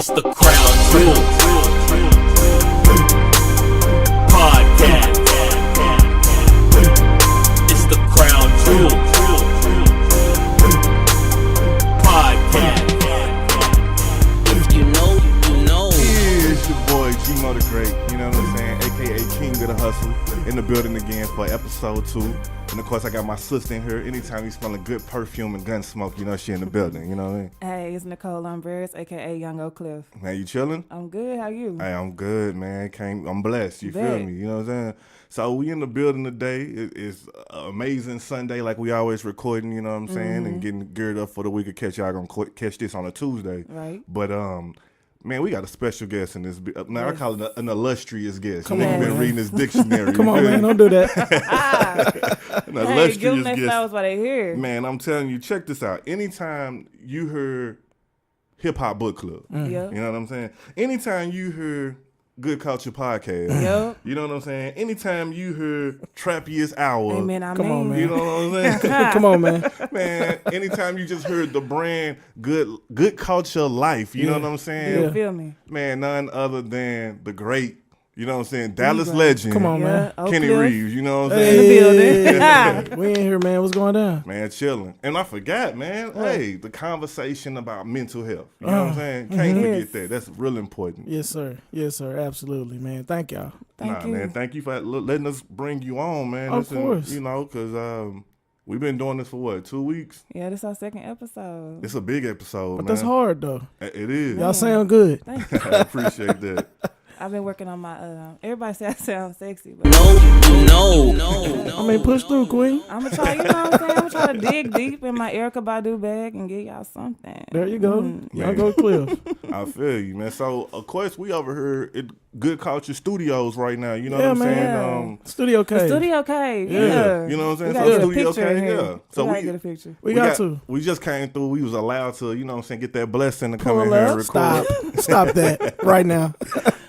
It's the Krown Podcast. It's the Krown Podcast. If you know, you know. Yeah, it's your boy G-Mo the Great, you know what I'm saying, aka King of the Hustle, in the building again for episode 2. And of course I got my sister in here. Anytime you smell a good perfume and gun smoke, you know she in the building, you know what I mean? Hey, it's Nicole Lumbreras, aka Young Oak Cliff. Man, you chilling? I'm good, how you? Hey, I'm good, man. I'm blessed, you feel me? You know what I'm saying? So we in the building today. It's an amazing Sunday like we always recording, you know what I'm saying? And getting geared up for the week of catch. Y'all gonna catch this on a Tuesday. Right. But man, we got a special guest in this. Now I call it an illustrious guest. Come on, been man. reading this dictionary. Come on, man, don't do that. An Hey, illustrious give them their guest. flowers while they here. Man, I'm telling you, check this out. Anytime you hear Hip Hop Book Club, Yep. you know what I'm saying? Anytime you hear Good Culture Podcast, Yep. you know what I'm saying? Anytime you hear Trappiest Hour, Amen, I Come mean. on, man. you know what I'm saying? Come on, man. Man, anytime you just heard the brand Good Culture Life, you know what I'm saying? You feel me? Man, none other than the great, you know what I'm saying, Dallas legend. Come on, man. Oak Kenny Cliff. Reeves, you know what I'm In saying? the building. We in here, man. What's going down? Man, chilling. And I forgot, man. Hey, the conversation about mental health. You know what I'm saying? Can't Yes. forget that. That's real important. Yes, sir. Yes, sir. Absolutely, man. Thank y'all. Thank you. Man. Thank you for letting us bring you on, man. Of course. You know, because we've been doing this for what, 2 weeks? Yeah, this is our second episode. It's a big episode, But man. that's hard, though. It is. Y'all sound good. Thank you. I appreciate that. I've been working on my, everybody say I sound sexy, but No. I mean, push through, Queen. I'm going to try, you know what I'm saying? I'm going to try to dig deep in my Erykah Badu bag and get y'all something. There you go. Mm. Y'all go Cliff. I feel you, man. So, of course, we over here at Good Culture Studios right now. You know Yeah, what I'm man. saying? Studio K. Studio K, Yeah. yeah. You know what I'm saying? We So gotta get a Studio picture K, in here. yeah. So we gotta we- get a picture. We got to. We just came through. We was allowed to, you know what I'm saying, get that blessing to come in Pull here and up. record. Stop that right now.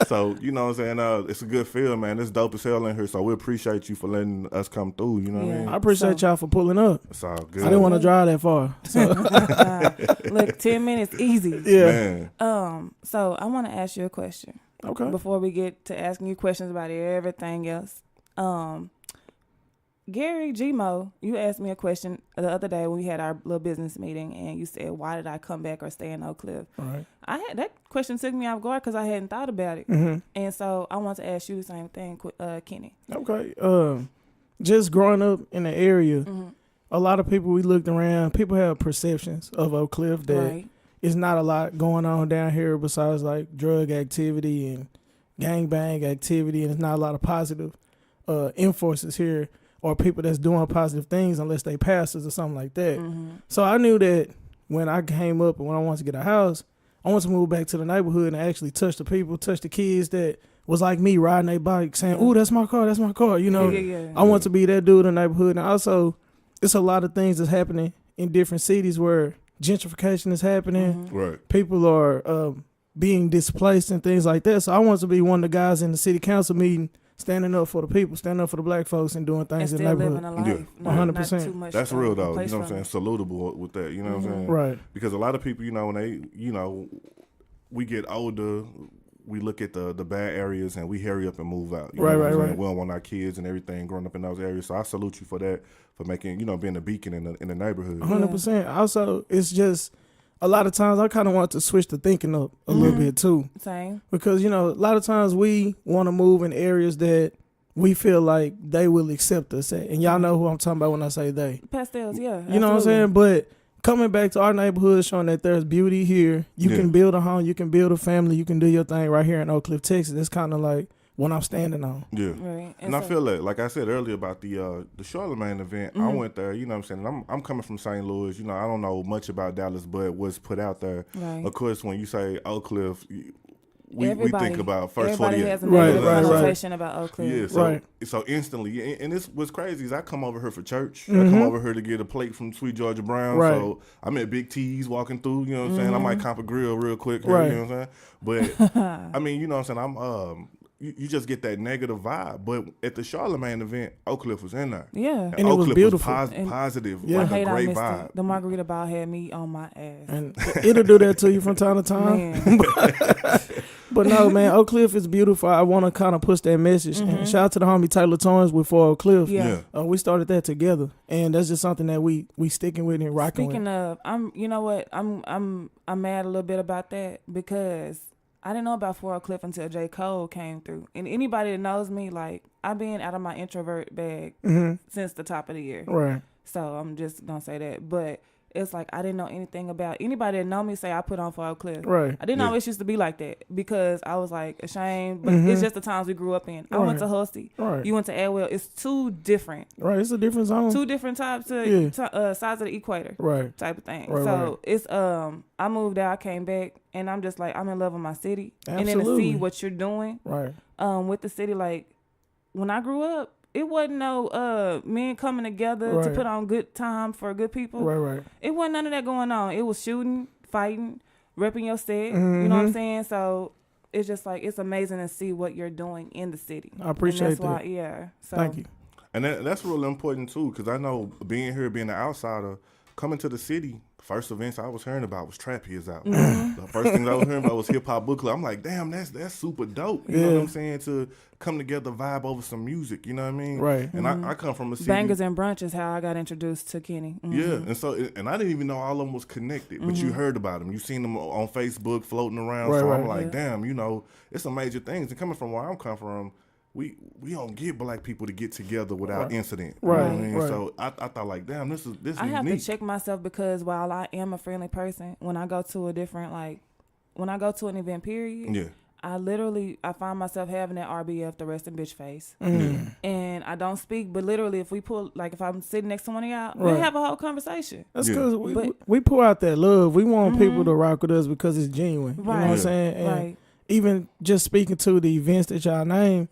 So, you know what I'm saying, it's a good feel, man. It's dope as hell in here. So we appreciate you for letting us come through, you know what I mean? I appreciate So- y'all for pulling up. It's all good. I didn't want to drive that far. So, Look, 10 minutes, easy. yeah. Man. So I want to ask you a question. Okay. Before we get to asking you questions about everything else. Gary G-Mo, you asked me a question the other day when we had our little business meeting, and you said, why did I come back or stay in Oak Cliff? All right. That question took me off guard because I hadn't thought about it. Mm-hmm. And so I want to ask you the same thing, Kenny. Okay. Just growing up in the area, a lot of people, we looked around, people have perceptions of Oak Cliff that Right. it's not a lot going on down here besides like drug activity and gangbang activity, and it's not a lot of positive influences here or people that's doing positive things unless they pastors or something like that. So I knew that when I came up and when I wanted to get a house, I wanted to move back to the neighborhood and actually touch the people, touch the kids that was like me riding their bike saying, "Ooh, that's my car," you know. Yeah. I want to be that dude in the neighborhood. And also, it's a lot of things that's happening in different cities where gentrification is happening. Right. People are being displaced and things like that. So I want to be one of the guys in the city council meeting, standing up for the people, standing up for the black folks and doing And things in still the living neighborhood. a life. Yeah. Not 100%. too much, That's real, though. You place know what I'm saying? from Salutable with that. You know what I'm saying? Right. Because a lot of people, you know, when they, you know, we get older, we look at the bad areas and we hurry up and move out. You know what I'm saying? Right. We don't want our kids and everything growing up in those areas. So I salute you for that, for making, you know, being a beacon in the neighborhood. 100%. Also, it's just a lot of times I kind of want to switch the thinking up a little bit too. Same. Because, you know, a lot of times we want to move in areas that we feel like they will accept us at. And y'all know who I'm talking about when I say they. Pastels, yeah. You know what I'm saying? But coming back to our neighborhood, showing that there's beauty here. You Yeah. can build a home. You can build a family. You can do your thing right here in Oak Cliff, Texas. It's kind of like what I'm standing on. Yeah. Right. And I feel that, like I said earlier about the Charlemagne event, I went there, you know what I'm saying? I'm coming from St. Louis, you know, I don't know much about Dallas, but what's put out there. Right. Of course, when you say Oak Cliff, we Everybody- think about first Everybody 48. has a Right, negative right, right. connotation about Oak Cliff. Yeah, so Right. so instantly, and this what's crazy is I come over here for church. I come over here to get a plate from Sweet Georgia Brown. Right. So I'm at Big T's walking through. You know what I'm saying? I might comp a grill real quick. Here, Right. You know what I'm saying? But I mean, you know what I'm saying? I'm you just get that negative vibe. But at the Charlemagne event, Oak Cliff was in there. Yeah. And it Oak was Cliff beautiful. positive, I like hate a I great missed vibe. it. The margarita ball had me on my ass. And it'll do that to you from time to time. Man. But no, man, Oak Cliff is beautiful. I want to kind of push that message. And shout out to the homie Taylor Torrance with For Oak Cliff. Yeah. We started that together, and that's just something that we sticking with and rocking Speaking with. of, you know what? I'm mad a little bit about that because I didn't know about 4 Cliff until J. Cole came through. And anybody that knows me, like, I've been out of my introvert bag since the top of the year. Right. So I'm just gonna say that. But it's like I didn't know anything about anybody that know me say I put on 4 Cliff. Right. I didn't always used to be like that because I was like ashamed. But it's just the times we grew up in. I went to Husty. Right. You went to Adwell. It's two different. Right. It's a different zone. Two different types of sides of the equator. Right. Type of thing. Right, So right. it's I moved out, I came back, and I'm just like I'm in love with my city. Absolutely. And then to see what you're doing Right. with the city, like when I grew up, it wasn't no men coming together to Right. put on good time for good people. Right. Right. It wasn't none of that going on. It was shooting, fighting, repping your set. You know what I'm saying? So it's just like it's amazing to see what you're doing in the city. I appreciate and that's that. Why, yeah. So Thank you. And that's really important too, because I know being here, being an outsider, coming to the city, first events I was hearing about was Trap Heads Out. The first things I was hearing about was Hip Hop Book Club. I'm like, damn, that's super dope. You know what I'm saying? To come together, vibe over some music. You know what I mean? Right. And I come from a city. Bangers and Brunch is how I got introduced to Kenny. Yeah, and so I didn't even know all of them was connected, but you heard about them. You seen them on Facebook floating around. Right, so right. I'm like, damn, you know, it's some major things. And coming from where I'm coming from, we don't get black people to get together without incident. You know what I mean? Right. So I thought like, damn, this is I have unique. to check myself because while I am a friendly person, when I go to when I go to an event, period, Yeah. I find myself having that RBF, the rest in bitch face. And I don't speak, but literally if if I'm sitting next to one of y'all, we'll have a whole conversation. That's Yeah. because we pour out that love. We want people to rock with us because it's genuine. You know what I'm Right. saying? And Right. even just speaking to the events that y'all named,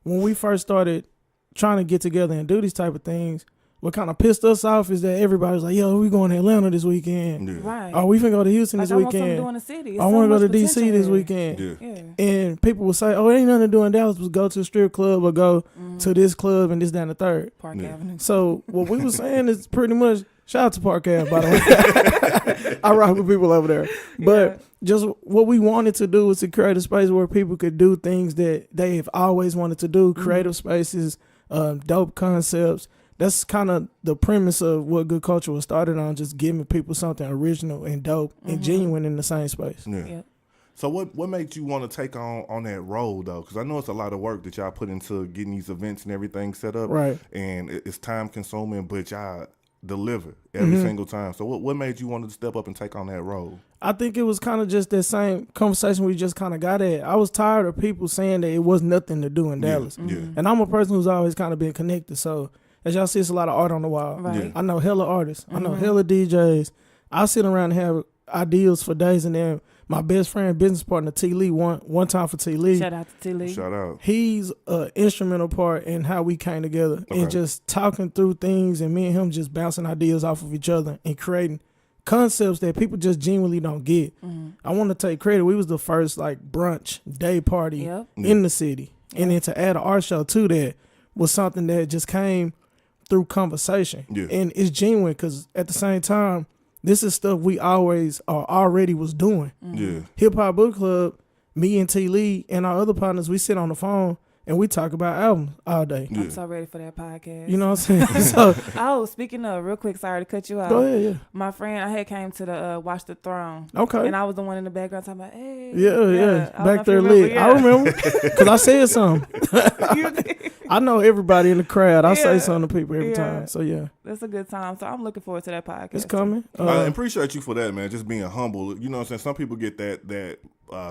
when we first started trying to get together and do these type of things, what kind of pissed us off is that everybody was like, yo, we going to Atlanta this weekend. Yeah. Right. Oh, we finna go to Houston Like this I want something to weekend. do in the city. I want to go to DC this weekend. Yeah. Yeah. And people will say, oh, it ain't nothing to do in Dallas, but go to a strip club or go to this club and this, that, and the third. Park Yeah. Avenue. So what we were saying is pretty much, shout out to Park Ave, by the way. I rock with people over there. But just what we wanted to do was to create a space where people could do things that they have always wanted to do, creative spaces, dope concepts. That's kind of the premise of what Good Culture was started on, just giving people something original and dope and genuine in the same space. Yeah. Yeah. So what made you want to take on that role though? Because I know it's a lot of work that y'all put into getting these events and everything set up. Right. And it's time consuming, but y'all deliver every single time. So what made you want to step up and take on that role? I think it was kind of just that same conversation we just kind of got at. I was tired of people saying that it was nothing to do in Dallas. Yeah. And I'm a person who's always kind of been connected. So as y'all see, it's a lot of art on the wall. Right. I know hella artists. I know hella DJs. I sit around and have ideas for days, and then my best friend, business partner, T. Lee, one time for T. Lee. Shout out to T. Lee. Shout out. He's an instrumental part in how we came together and just talking through things, and me and him just bouncing ideas off of each other and creating concepts that people just genuinely don't get. I want to take credit. We was the first like brunch day party in the city. And then to add an art show to that was something that just came through conversation. Yeah. And it's genuine because at the same time, this is stuff we always or already was doing. Yeah. Hip Hop Book Club, me and T. Lee and our other partners, we sit on the phone and we talk about albums all day. I'm so ready for that podcast. You know what I'm saying? So Oh, speaking of, real quick, sorry to cut you out. go ahead, yeah. My friend, I had came to the Watch the Throne. Okay. And I was the one in the background talking about, hey. Yeah. I don't know Back if there you lit. I remember, remember because I said something. I know everybody in the crowd. I say something to people every time. So yeah, That's a good time. So I'm looking forward to that podcast. it's coming. I appreciate you for that, man. Just being humble. You know what I'm saying? Some people get that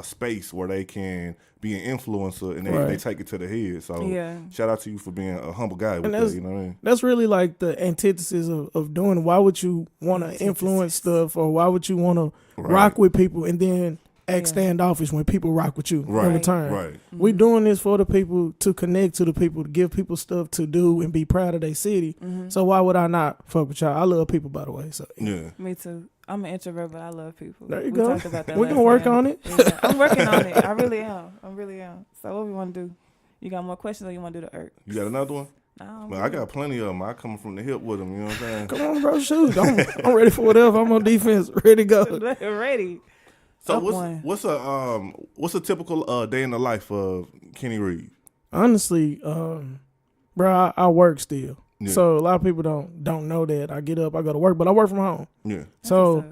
space where they can be an influencer and they take it to the head. So shout out to you for being a humble guy with that. You know what I mean? That's really like the antithesis of doing it. Why would you want to influence stuff, or why would you want to rock with people and then act standoffish when people rock with you in return? Right. We doing this for the people, to connect to the people, to give people stuff to do and be proud of their city. So why would I not fuck with y'all? I love people, by the way. So Yeah. Me too. I'm an introvert, but I love people. There you we go. Talked about that We last can work time. on it. Yeah, I'm working on it. I really am. So what we want to do? You got more questions, or you want to do the IRK? You got another one? No, Well, I got plenty of them. I come from the hip with them. You know what I'm saying? Come on, bro. Shoot. I'm ready for whatever. I'm on defense. Ready to go. ready. So Up what's a typical day in the life of Kenny Reeves? Honestly, bro, I work still. Yeah. So a lot of people don't know that. I get up, I go to work, but I work from home. Yeah. So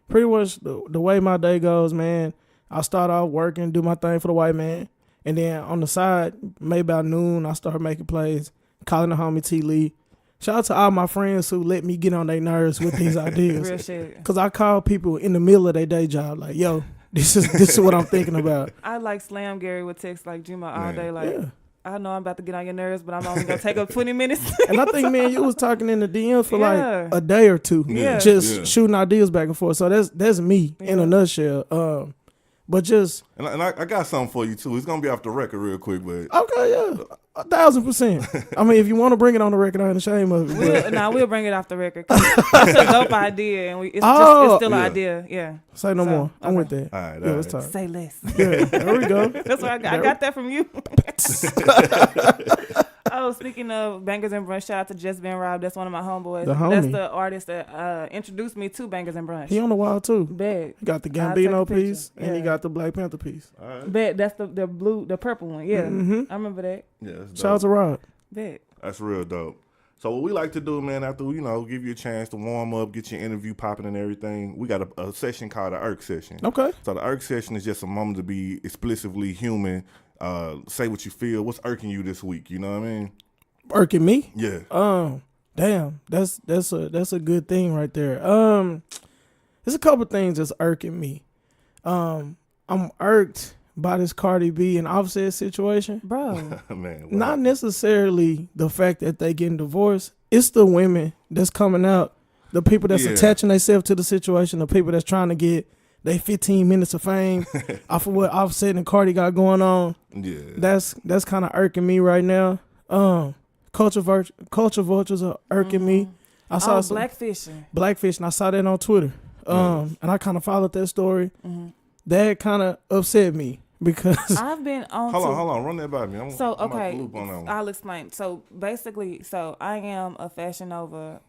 pretty much the way my day goes, man, I start off working, do my thing for the white man. And then on the side, maybe about noon, I start making plays, calling the homie T. Lee. Shout out to all my friends who let me get on their nerves with these ideas. Real shit. Because I call people in the middle of their day job like, yo, this is what I'm thinking about. I like Slam Gary with text like Juma all day. Like, Yeah. I know I'm about to get on your nerves, but I'm only going to take up 20 minutes. And I think, man, you was talking in the DM for Yeah. like a day or two. Yeah. Just shooting ideas back and forth. So that's me in a nutshell. But just And I got something for you too. It's gonna be off the record real quick, but okay, yeah, 1,000%. I mean, if you want to bring it on the record, I ain't ashamed of it. We'll bring it off the record. It's a dope idea, and it's still an idea. Yeah. Say no more. I'm with that. all right, Yeah, let's talk. Say less. Yeah, there we go. That's what I got that from you. Oh, speaking of Bangers and Brunch, shout out to Just Been Robbed. That's one of my homeboys. The homie. That's the artist that introduced me to Bangers and Brunch. He on the wall too. Bet. He got the I'll take a Gambino picture. piece and he Yeah. got the Black Panther piece. all right. Bet. That's the purple one. Yeah. Mhm. I remember that. Yeah, that's dope. Shout out to Rob. Bet. That's real dope. So what we like to do, man, after give you a chance to warm up, get your interview popping and everything, we got a session called the IRK session. Okay. So the IRK session is just a moment to be explicitly human. Say what you feel. What's irking you this week? You know what I mean? Irking me? Yeah. Damn. That's a good thing right there. There's a couple things that's irking me. I'm irked by this Cardi B and Offset situation. Bro. Man. Wow. Not necessarily the fact that they getting divorced. It's the women that's coming out, the people that's attaching themselves to the situation, the people that's trying to get they 15 minutes of fame off of what Offset and Cardi got going on. Yeah. That's kind of irking me right now. Culture vultures are irking me. I saw some blackfish, and I saw that on Twitter. And I kind of followed that story. That kind of upset me because I've been on. Hold on, run that by me. I'm off the loop on that one. I'll explain. So basically, I am a Fashion Nova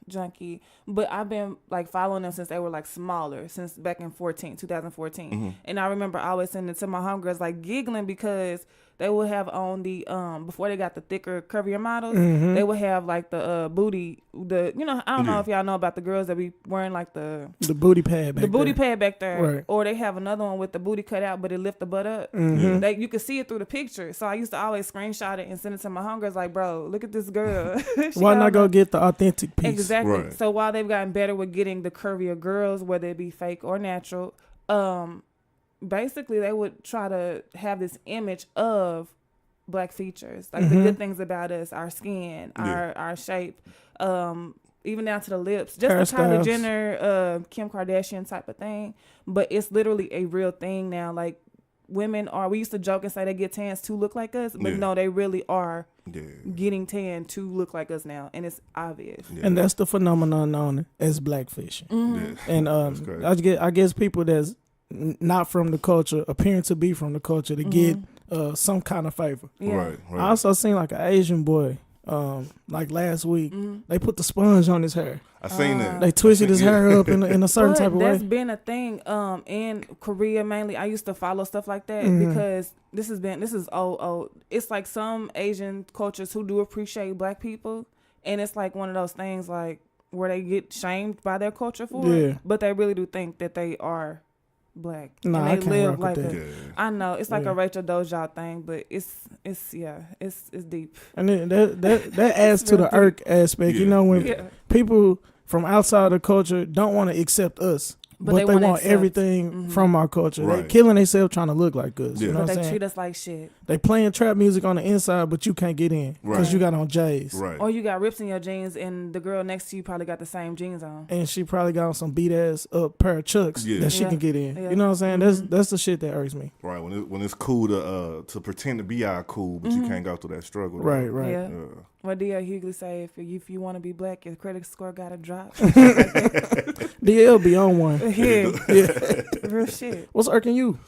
junkie, but I've been like following them since they were like smaller, since back in 2014. And I remember always sending it to my homegirls like giggling because they would have on the before they got the thicker, curvier models, they would have like the booty, I don't know if y'all know about the girls that be wearing like the booty pad back there, right. Or they have another one with the booty cut out but it lift the butt up. You could see it through the picture. So I used to always screenshot it and send it to my homegirls like, bro, look at this girl. Why not go get the authentic piece? Exactly. Right. So while they've gotten better with getting the curvier girls, whether it be fake or natural, basically they would try to have this image of black features, like the good things about us, our skin, our shape, even down to the lips, just the Kylie Jenner, Kim Kardashian type of thing. But it's literally a real thing now. Like women we used to joke and say they get tans to look like us, but no, they really are getting tan to look like us now, and it's obvious. And that's the phenomenon known as blackfish. And I guess people that's not from the culture, appearing to be from the culture, to get some kind of favor. Right. I also seen like an Asian boy, like last week. They put the sponge on his hair. I seen that. They twisted his hair up in a certain type of that's way. been a thing in Korea mainly. I used to follow stuff like that because this is old. It's like some Asian cultures who do appreciate black people, and it's like one of those things like where they get shamed by their culture for it, but they really do think that they are black. Nah, and I they can't live rock like with that. I know it's like a Rachel Doja thing, but it's deep. And then that adds to the IRK aspect. You know, when people from outside the culture don't want to accept us, but they want everything from our culture. Right. They killing themselves trying to look like us. You know But what I'm they saying? treat us like shit. They playing trap music on the inside, but you can't get in because you got on J's. Right. Or you got rips in your jeans, and the girl next to you probably got the same jeans on. And she probably got on some beat ass up pair of Chucks that she can get in. Yeah. You know what I'm saying? That's the shit that irks me. Right. When it's cool to pretend to be cool, but you can't go through that struggle. Right. Yeah. What D.L. Hughley say? If you want to be black, your credit score gotta drop. DL be on one. Yeah. Real shit. What's irking you?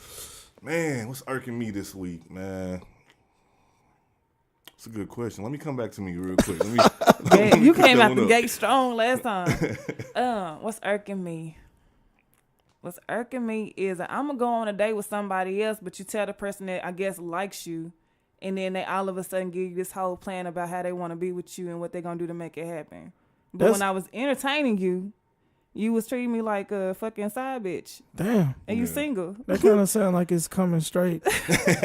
Man, what's irking me this week, man? It's a good question. Let me come back to me real quick. Yeah, you came out the gate strong last time. What's irking me? What's irking me is I'm going to go on a date with somebody else, but you tell the person that I guess likes you, and then they all of a sudden give you this whole plan about how they want to be with you and what they're going to do to make it happen. But when I was entertaining you, you was treating me like a fucking side bitch. Damn. And you single. That kind of sound like it's coming straight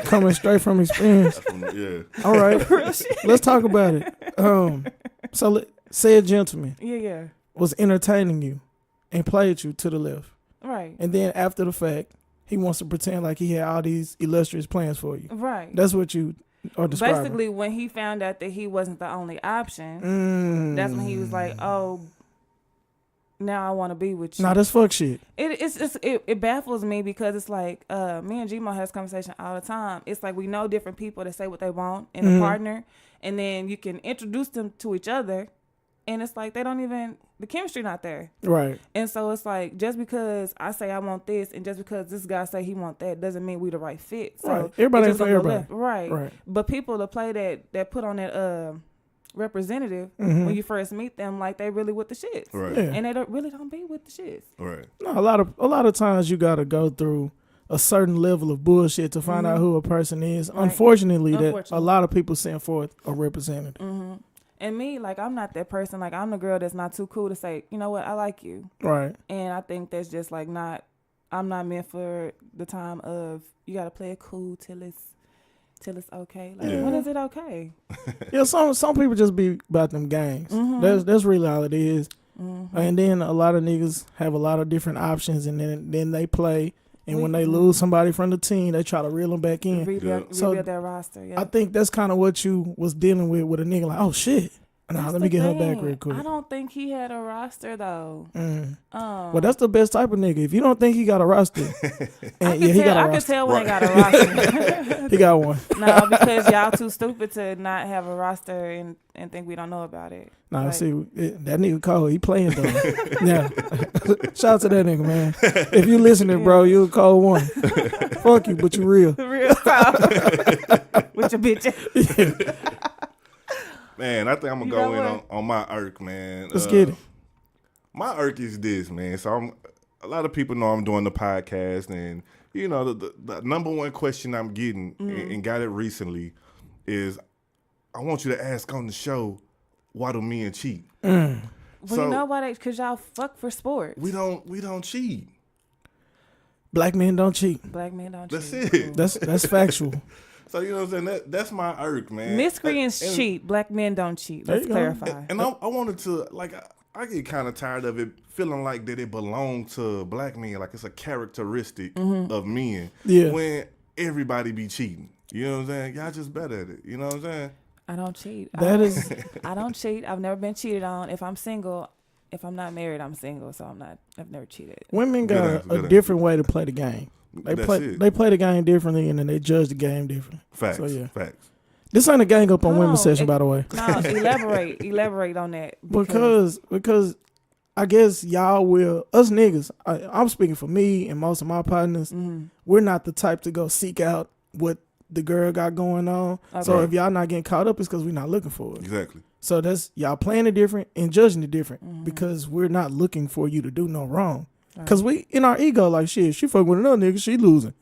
from experience. Yeah. All right. Let's talk about it. So say a gentleman Yeah. was entertaining you and played you to the left. Right. And then after the fact, he wants to pretend like he had all these illustrious plans for you. Right. That's what you are describing. Basically, when he found out that he wasn't the only option, that's when he was like, oh, now I want to be with you. Nah, that's fuck shit. It baffles me because it's like me and Gmo has conversation all the time. It's like we know different people that say what they want in a partner, and then you can introduce them to each other, and it's like they don't even, the chemistry not there. Right. And so it's like just because I say I want this, and just because this guy say he want that, doesn't mean we the right fit. So right. Everybody ain't for everybody. left. Right. But people that play that put on that representative when you first meet them, like they really with the shits, Right. Yeah. And they really don't be with the shits. Right. No, a lot of times you got to go through a certain level of bullshit to find out who a person is. Right. Unfortunately, that a lot of people send forth a representative. And me, like, I'm not that person. Like, I'm the girl that's not too cool to say, you know what, I like you. Right. And I think that's just like I'm not meant for the time of you got to play it cool till it's okay. Like, when is it okay? Yeah, some people just be about them games. That's really all it is. And then a lot of niggas have a lot of different options, and then they play. And when they lose somebody from the team, they try to reel them back in. Rebuild their roster. Yeah. I think that's kind of what you was dealing with a nigga like, oh shit. Nah, let me get her back real quick. I don't think he had a roster though. Well, that's the best type of nigga. If you don't think he got a roster, I can tell when he got a roster. He got one. No, because y'all too stupid to not have a roster and think we don't know about it. Nah, like, see, that nigga cold. He playing though. Yeah. Shout out to that nigga, man. If you listening, bro, you a cold one. Fuck you, but you real. Real cold. With your bitch. Yeah. Man, I think I'm gonna go in on my IRK, man. Let's get it. My IRK is this, man. So a lot of people know I'm doing the podcast, and you know the number one question I'm getting and got it recently is, I want you to ask on the show, why do men cheat? Well, you know why? Because y'all fuck for sports. We don't cheat. Black men don't cheat. Black men don't That's cheat. it. That's factual. So you know what I'm saying? That's my IRK, man. Miscreants cheat. Black men don't cheat. Let's clarify. And I wanted to, like, I get kind of tired of it feeling like that it belongs to black men, like it's a characteristic of men. Yeah. When everybody be cheating. You know what I'm saying? Y'all just better at it. You know what I'm saying? I don't cheat. I don't cheat. I've never been cheated on. If I'm single, if I'm not married, I'm single. So I've never cheated. Women got a different way to play the game. They play the game differently, and then they judge the game different. Facts. So, yeah. Facts. This ain't a gang up on women's session, by the way. No, elaborate on that. Because I guess y'all will, us niggas, I'm speaking for me and most of my partners, we're not the type to go seek out what the girl got going on. Okay. So if y'all not getting caught up, it's because we're not looking for it. Exactly. So that's y'all playing it different and judging it different because we're not looking for you to do no wrong. Because we, in our ego, like, shit, she fucking with another nigga, she losing.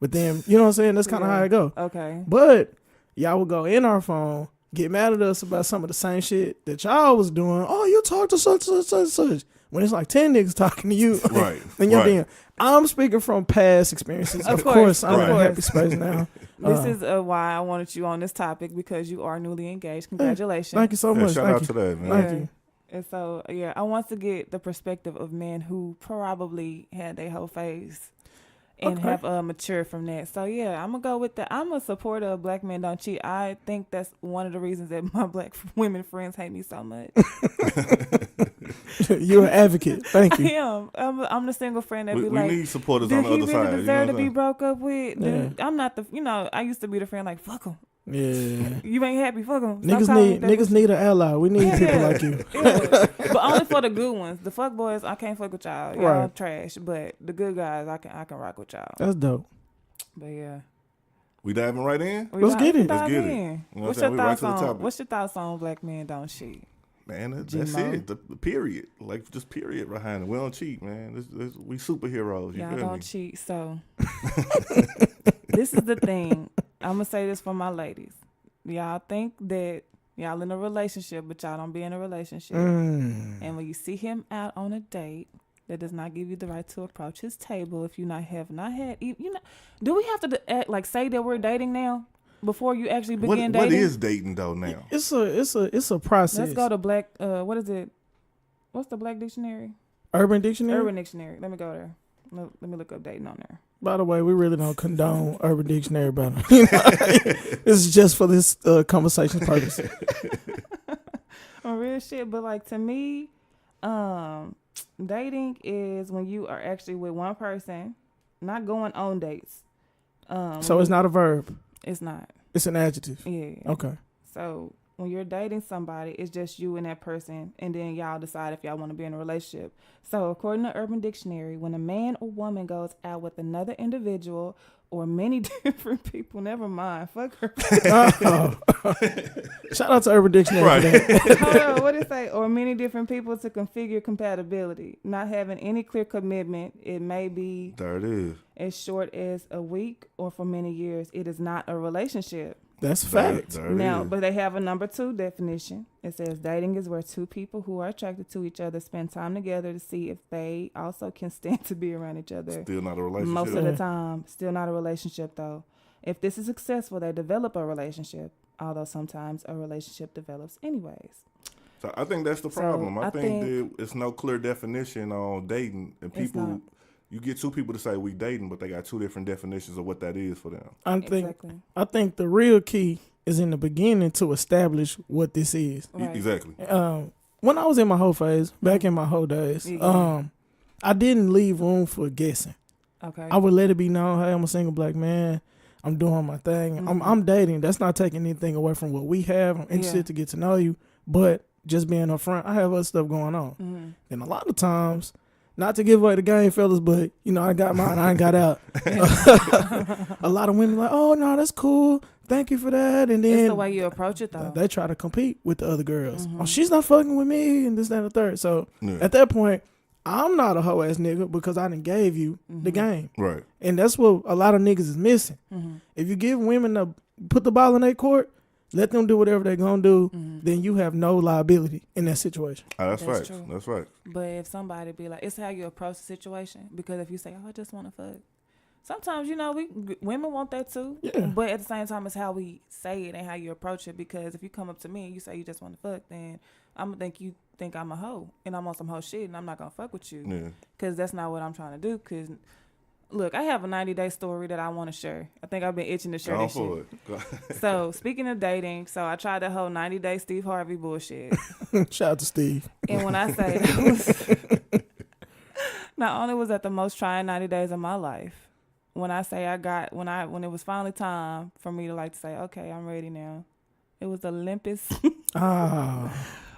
But then, you know what I'm saying? That's kind of how it go. Okay. But y'all would go in our phone, get mad at us about some of the same shit that y'all was doing. Oh, you talk to such and such and such. When it's like 10 niggas talking to you. Right. And you're being, I'm speaking from past experiences. Of course, I'm in a happy space now. This is why I wanted you on this topic, because you are newly engaged. Congratulations. Thank you so much. Shout out to that, man. Thank you. And so, I want to get the perspective of men who probably had their whole phase and have matured from that. So, I'm going to go with that. I'm a supporter of black men don't cheat. I think that's one of the reasons that my black women friends hate me so much. You're an advocate. Thank you. I am. I'm the single friend that we like, need supporters on the other side. Did he really deserve to be saying? broke up with? Dude, I'm not I used to be the friend like, fuck him. Yeah. You ain't happy, fuck them. Niggas need an ally. We need people like you. But only for the good ones. The fuck boys, I can't fuck with y'all. Y'all trash. But the good guys, I can rock with y'all. That's dope. But We diving right in? Let's get it. Let's get it. In. You know what What's I'm saying? your We right thoughts to the on? topic. What's your thoughts on black men don't cheat? Man, that's G-Mo. it. The period. Like, just period behind it. We don't cheat, man. We superheroes. You Y'all feel don't me? cheat. So this is the thing. I'm gonna say this for my ladies. Y'all think that y'all in a relationship, but y'all don't be in a relationship. And when you see him out on a date, that does not give you the right to approach his table if you have not had. Do we have to act like say that we're dating now before you actually begin dating? What is dating though now? It's a process. Let's go to Black. What is it? What's the Black Dictionary? Urban Dictionary. Urban Dictionary. Let me go there. Let me look up dating on there. By the way, we really don't condone Urban Dictionary, but this is just for this conversation purpose. On real shit, but like to me, dating is when you are actually with one person, not going on dates. So it's not a verb. It's not. It's an adjective. Yeah. Okay. So when you're dating somebody, it's just you and that person, and then y'all decide if y'all want to be in a relationship. So according to Urban Dictionary, when a man or woman goes out with another individual or many different people, never mind, fuck her. Shout out to Urban Dictionary. Right. For that. Hold on, what did it say? Or many different people to configure compatibility. Not having any clear commitment. It may be There it is. as short as a week or for many years. It is not a relationship. That's fact. There it Now, is. but they have a number 2 definition. It says dating is where two people who are attracted to each other spend time together to see if they also can stand to be around each other. Still not a relationship. Most of the time, still not a relationship though. If this is successful, they develop a relationship, although sometimes a relationship develops anyways. So I think that's the So, problem. I I think think that it's no clear definition on dating, and It's not. people, you get two people to say we dating, but they got two different definitions of what that is for them. Exactly. I think the real key is in the beginning to establish what this is. Right. Exactly. When I was in my whole phase, back in my whole days, Yeah. I didn't leave room for guessing. Okay. I would let it be known, hey, I'm a single black man. I'm doing my thing. I'm dating. That's not taking anything away from what we have. I'm interested to get to know you, but just being upfront, I have other stuff going on. And a lot of times, not to give away the game, fellas, but I got mine. I ain't got out. A lot of women like, oh no, that's cool. Thank you for that. And then it's the way you approach it though. they try to compete with the other girls. Oh, she's not fucking with me, and this, that, and the third. So Yeah. at that point, I'm not a hoe ass nigga because I done gave you the game. Right. And that's what a lot of niggas is missing. If you give women put the ball in their court, let them do whatever they're gonna do, then you have no liability in that situation. That's That's right. true. That's right. But if somebody be like, it's how you approach the situation. Because if you say, oh, I just want to fuck. Sometimes, women want that too. Yeah. But at the same time, it's how we say it and how you approach it. Because if you come up to me and you say you just want to fuck, then I'm going to think you think I'm a hoe. And I'm on some hoe shit and I'm not going to fuck with you. Yeah. Because that's not what I'm trying to do. Because, look, I have a 90-day story that I want to share. I think I've been itching to share Go this shit. for it. Go- So, speaking of dating, so I tried the whole 90-day Steve Harvey bullshit. Shout out to Steve. And when I say that was, not only was that the most trying 90 days of my life, when I say when it was finally time for me to say, okay, I'm ready now, it was the limpest,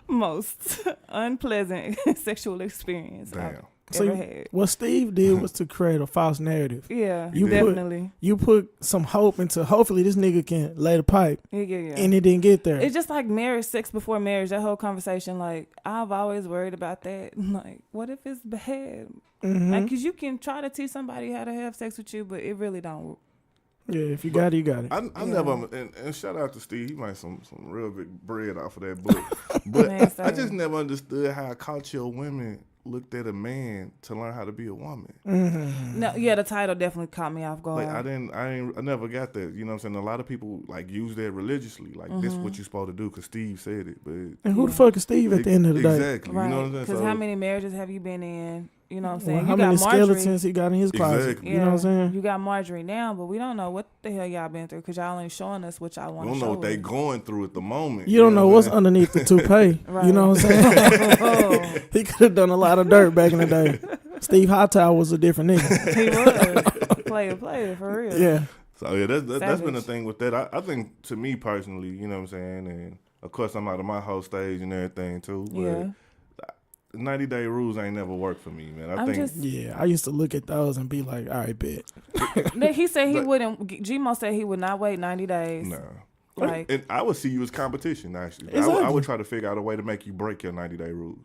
most unpleasant sexual experience I've ever had. What Steve did was to create a false narrative. Yeah, You definitely. You put some hope into hopefully this nigga can lay the pipe, Yeah. and it didn't get there. It's just like marriage, sex before marriage, that whole conversation. I've always worried about that. What if it's bad? Because you can try to teach somebody how to have sex with you, but it really don't. Yeah, if you got it, you got it. I never, and shout out to Steve. He made some real big bread off of that book. But Man, I just never understood how cultural women looked at a man to learn how to be a woman. No, yeah, the title definitely caught me off guard. I never got that. You know what I'm saying? A lot of people use that religiously. This is what you're supposed to do because Steve said it. But And who the fuck is Steve at the end of the day? Exactly. Right. You know what I'm saying? Because So, how many marriages have you been in? You know what I'm saying? Well, You how got many Marjorie. skeletons he got in his closet? Exactly. You know what I'm saying? You got Marjorie now, but we don't know what the hell y'all been through because y'all only showing us what y'all want we to don't show know what they us. going through at the moment. You don't know what's saying? underneath the toupee. Right. You know what I'm saying? Oh, He could have done a lot of dirt back in the day. Steve Hightower was a different nigga. he was. player, for real. Yeah. So yeah, that's been the Savage. thing with that. I think to me personally, you know what I'm saying, and of course I'm out of my whole stage and everything too. But Yeah. 90-day rules ain't never worked for me, man. I think Yeah, I used to look at those and be like, all right, bet. He said he wouldn't. Gmo said he would not wait 90 days. no. Like, And I would see you as competition, actually. Exactly. I would try to figure out a way to make you break your 90-day rules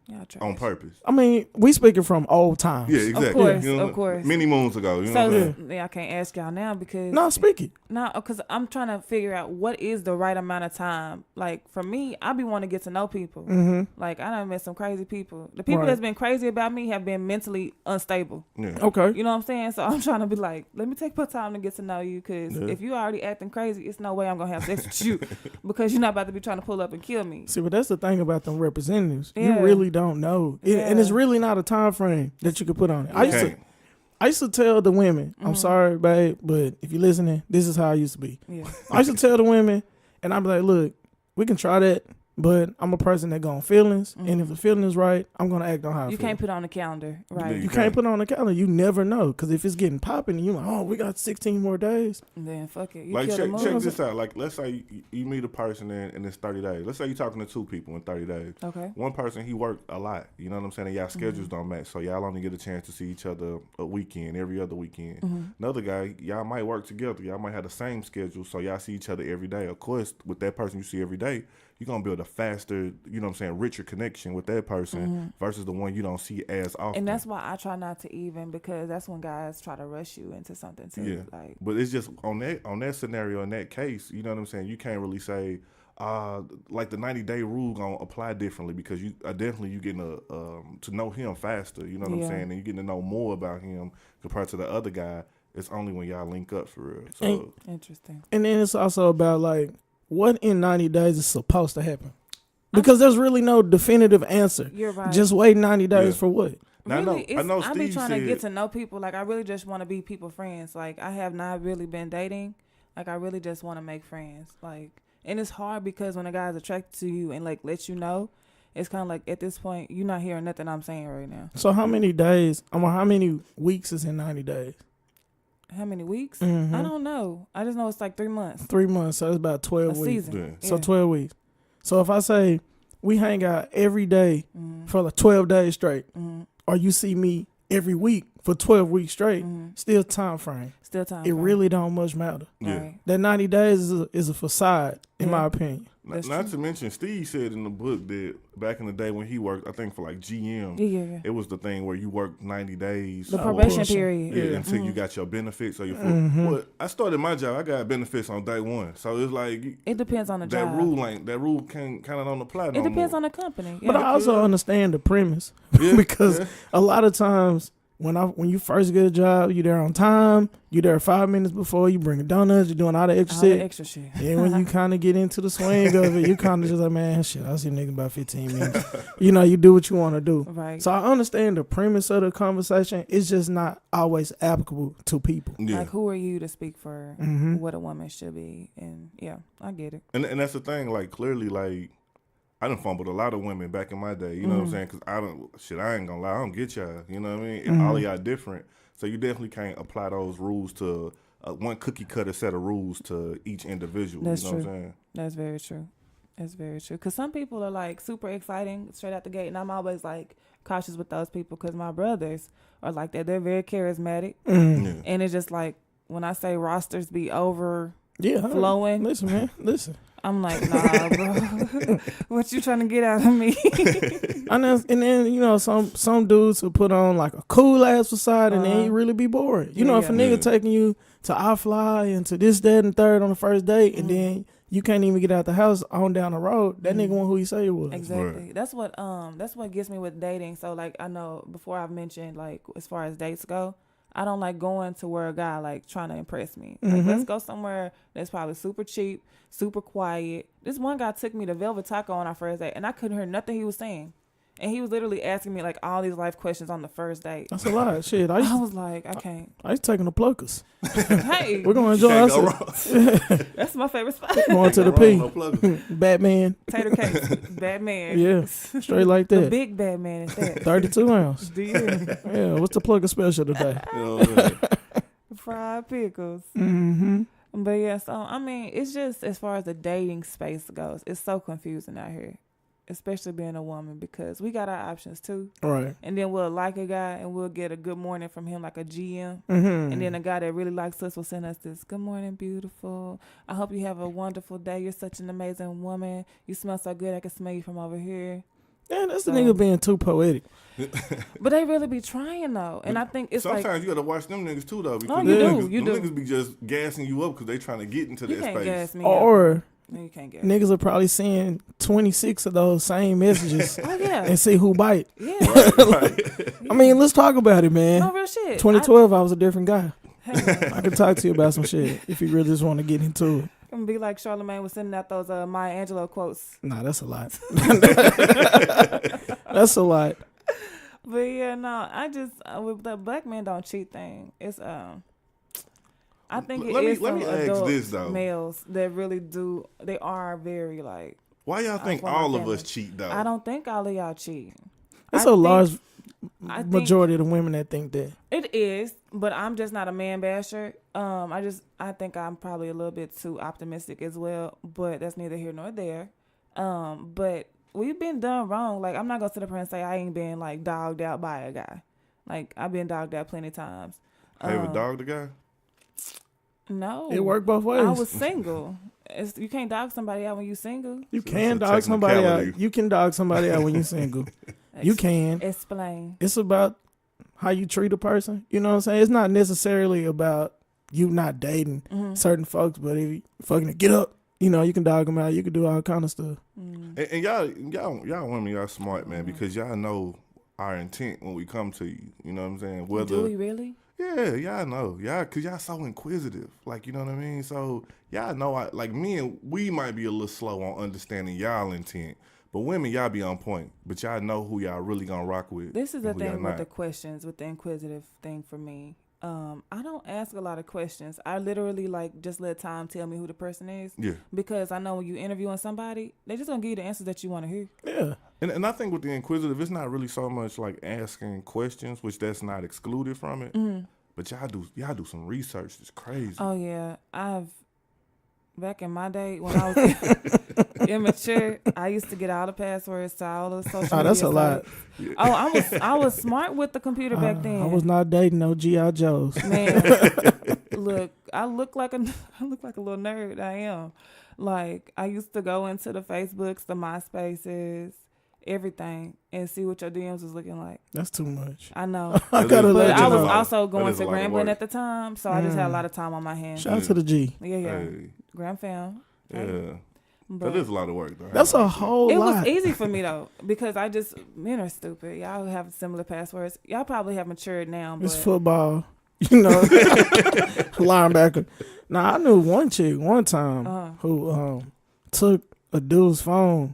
y'all trash. on purpose. I mean, we speaking from old times. Yeah, exactly. course, You know, of course. Many moons ago. You know what I'm So saying? yeah, I can't ask y'all now because No, speak it. no, because I'm trying to figure out what is the right amount of time. Like for me, I be wanting to get to know people. Mm-hmm. Like I done met some crazy people. The people Right. that's been crazy about me have been mentally unstable. Yeah. Okay. You know what I'm saying? So I'm trying to be like, let me take my time to get to know you because if you already acting crazy, it's no way I'm gonna have sex with you because you're not about to be trying to pull up and kill me. See, but that's the thing about them representatives. Yeah. You really don't know. And it's Yeah. really not a time frame that you could put on it. Okay. I used to tell the women, I'm sorry, babe, but if you're listening, this is how I used to be. Yeah. I used to tell the women, and I'd be like, look, we can try that, but I'm a person that go on feelings, and if the feeling is right, I'm going to act on how I You feel. can't put it on the calendar, right? You can't put it on the calendar. You never know, because if it's getting popping, and you're like, oh, we got 16 more days. Then fuck it. You Like, kill the mood. check this out. Like, let's say you meet a person and it's 30 days. Let's say you're talking to two people in 30 days. Okay. One person, he worked a lot. You know what I'm saying? And y'all schedules don't match. So y'all only get a chance to see each other a weekend, every other weekend. Another guy, y'all might work together. Y'all might have the same schedule. So y'all see each other every day. Of course, with that person you see every day, you're going to build a faster, you know what I'm saying, richer connection with that person versus the one you don't see as often. And that's why I try not to even because that's when guys try to rush you into something too. Yeah. Like, But it's just on that scenario, in that case, you know what I'm saying, you can't really say, like the 90-day rule gonna apply differently because you definitely you getting to know him faster, you know what I'm saying, and you getting to know more about him compared to the other guy. It's only when y'all link up for real. So interesting. And then it's also about, like, what in 90 days is supposed to happen? Because there's really no definitive answer. You're right. Just wait 90 days for what? now, Really, I know I be Steve trying said, to get to know people. Like I really just want to be people friends. Like I have not really been dating. Like I really just want to make friends. Like, and it's hard because when a guy's attracted to you and like lets you know, it's kind of like at this point you're not hearing nothing I'm saying right now. So how many days, how many weeks is in 90 days? How many weeks? Mm-hmm. I don't know. I just know it's like 3 months. 3 months, so it's about 12 A weeks. season. Yeah. So Yeah. 12 weeks. So if I say we hang out every day for like 12 days straight, or you see me every week for 12 weeks straight, still time frame. Still time. It frame. really don't much matter. Yeah. Right. That 90 days is a facade, in my opinion. That's Not true. to mention, Steve said in the book that back in the day when he worked, I think for like GM, Yeah. it was the thing where you worked 90 days. The or- probation pushing. period. Yeah, until you got your benefits or your food. Mm-hmm. Well, I started my job. I got benefits on day one, so it's like It depends on the that job. rule kind of don't apply. It depends on the company. But Yeah. I also understand the premise Yeah, because yeah. a lot of times when you first get a job, you there on time, you there 5 minutes before, you bring donuts, you're doing all the extra all the shit. extra shit. And when you kind of get into the swing of it, you kind of just like, man, shit, I'll see a nigga about 15 minutes. You know, you do what you want to do. Right. So I understand the premise of the conversation. It's just not always applicable to people. Yeah. Like, who are you to speak for Mm-hmm. what a woman should be? And yeah, I get it. And that's the thing. Like clearly, like I done fumbled a lot of women back in my day. You know what I'm saying? Because I ain't gonna lie. I don't get y'all. You know what I mean? And all of y'all different. So you definitely can't apply those rules to one cookie cutter set of rules to each individual. That's you know true. what I'm saying? That's very true. That's very true. Because some people are like super exciting straight out the gate. And I'm always like cautious with those people because my brothers are like that. They're very charismatic. Yeah. And it's just like when I say rosters be over Yeah. flowing, Listen, man. Listen. I'm like, nah, bro. What you trying to get out of me? And then you know, some dudes will put on like a cool ass facade and then you really be bored. You know, if a nigga Yeah. taking you to I Fly and to this, that, and third on the first date, and then you can't even get out the house on down the road, that nigga want who he say he was. Exactly. That's what gets me with dating. So like I know before I've mentioned like as far as dates go, I don't like going to where a guy like trying to impress me. Like let's go somewhere that's probably super cheap, super quiet. This one guy took me to Velvet Taco on our first date and I couldn't hear nothing he was saying. And he was literally asking me like all these life questions on the first date. That's a lot. Shit, I I was like, I can't. used taking the pluckers. Hey, We're gonna enjoy Can't go ourselves. wrong. that's my favorite spot. Going to the Wrong, P. no plug. Batman. Tater cakes, Batman. Yeah, straight like The that. big Batman is that. 32 ounce. Do you? Yeah, what's the plugger special today? You know what I'm saying? Fried pickles. Mm-hmm. But yeah, so I mean, it's just as far as the dating space goes, it's so confusing out here. especially being a woman, because we got our options too. Right. And then we'll like a guy and we'll get a good morning from him, like a GM. Mm-hmm. And then a guy that really likes us will send us this, good morning, beautiful. I hope you have a wonderful day. You're such an amazing woman. You smell so good. I can smell you from over here. Yeah, that's the nigga being too poetic. But they really be trying though. And I think it's sometimes you got to watch them niggas too though. Because you do. them You do. niggas be just gassing you up because they trying to get into You that can't space. gas me Or up. No, you can't gas niggas are probably seeing 26 of those same messages Oh, yeah. and see who bite. Yeah. I mean, let's talk about it, man. No real shit. 2012, I was a different guy. Hey, I can talk to you about some shit if you really just want to get into it. I'm gonna be like Charlamagne was sending out those Maya Angelou quotes. Nah, that's a lot. That's a lot. But yeah, no, I just with the black men don't cheat thing. It's I think Let me ask adult this, though. males that really do. They are very like. Why y'all think for my all of family. us cheat though? I don't think all of y'all cheat. That's I a think- large I think majority of the women that think that. It is, but I'm just not a man basher. I think I'm probably a little bit too optimistic as well, but that's neither here nor there. But we've been done wrong. Like, I'm not gonna sit up here and say I ain't been like dogged out by a guy. Like, I've been dogged out plenty of times. Ever dogged the guy? No, It worked both ways. I was single. You can't dog somebody out when you single. You So can it's a dog somebody technicality. out. You can dog somebody out when you're single. You can. Explain. It's about how you treat a person. You know what I'm saying? It's not necessarily about you not dating certain folks, but if you fucking get up, you know, you can dog them out. You can do all kind of stuff. And y'all women, y'all smart, man, because y'all know our intent when we come to you. You know what I'm saying? Do we really? Yeah, y'all know. Cause y'all so inquisitive. Like, you know what I mean? So y'all know, we might be a little slow on understanding y'all intent. But women, y'all be on point. But y'all know who y'all really gonna rock with. This is the and who y'all thing with not. the questions, with the inquisitive thing for me. I don't ask a lot of questions. I literally just let time tell me who the person is. Yeah. Because I know when you interviewing somebody, they just gonna give you the answers that you want to hear. Yeah. And I think with the inquisitive, it's not really so much like asking questions, which that's not excluded from it. But y'all do some research that's crazy. Oh yeah, back in my day when I was immature, I used to get all the passwords to all the social media. Oh, that's a lot. sites. Oh, I was smart with the computer back then. I was not dating no G.I. Joes. Man, look, I look like a little nerd. I am. Like, I used to go into the Facebooks, the MySpaces, everything, and see what your DMs was looking like. That's too much. I know. I gotta But let I you was know. also That going is a to lot of Grambling work. at the time, so I just had a lot of time on my hands. Shout out to the G. Yeah. Hey, Gram fam. yeah. But That is a lot of work, though. That's a whole it lot. was easy for me though, because men are stupid. Y'all have similar passwords. Y'all probably have matured now, but It's football, you know, linebacker. Now, I knew one chick one time who took a dude's phone,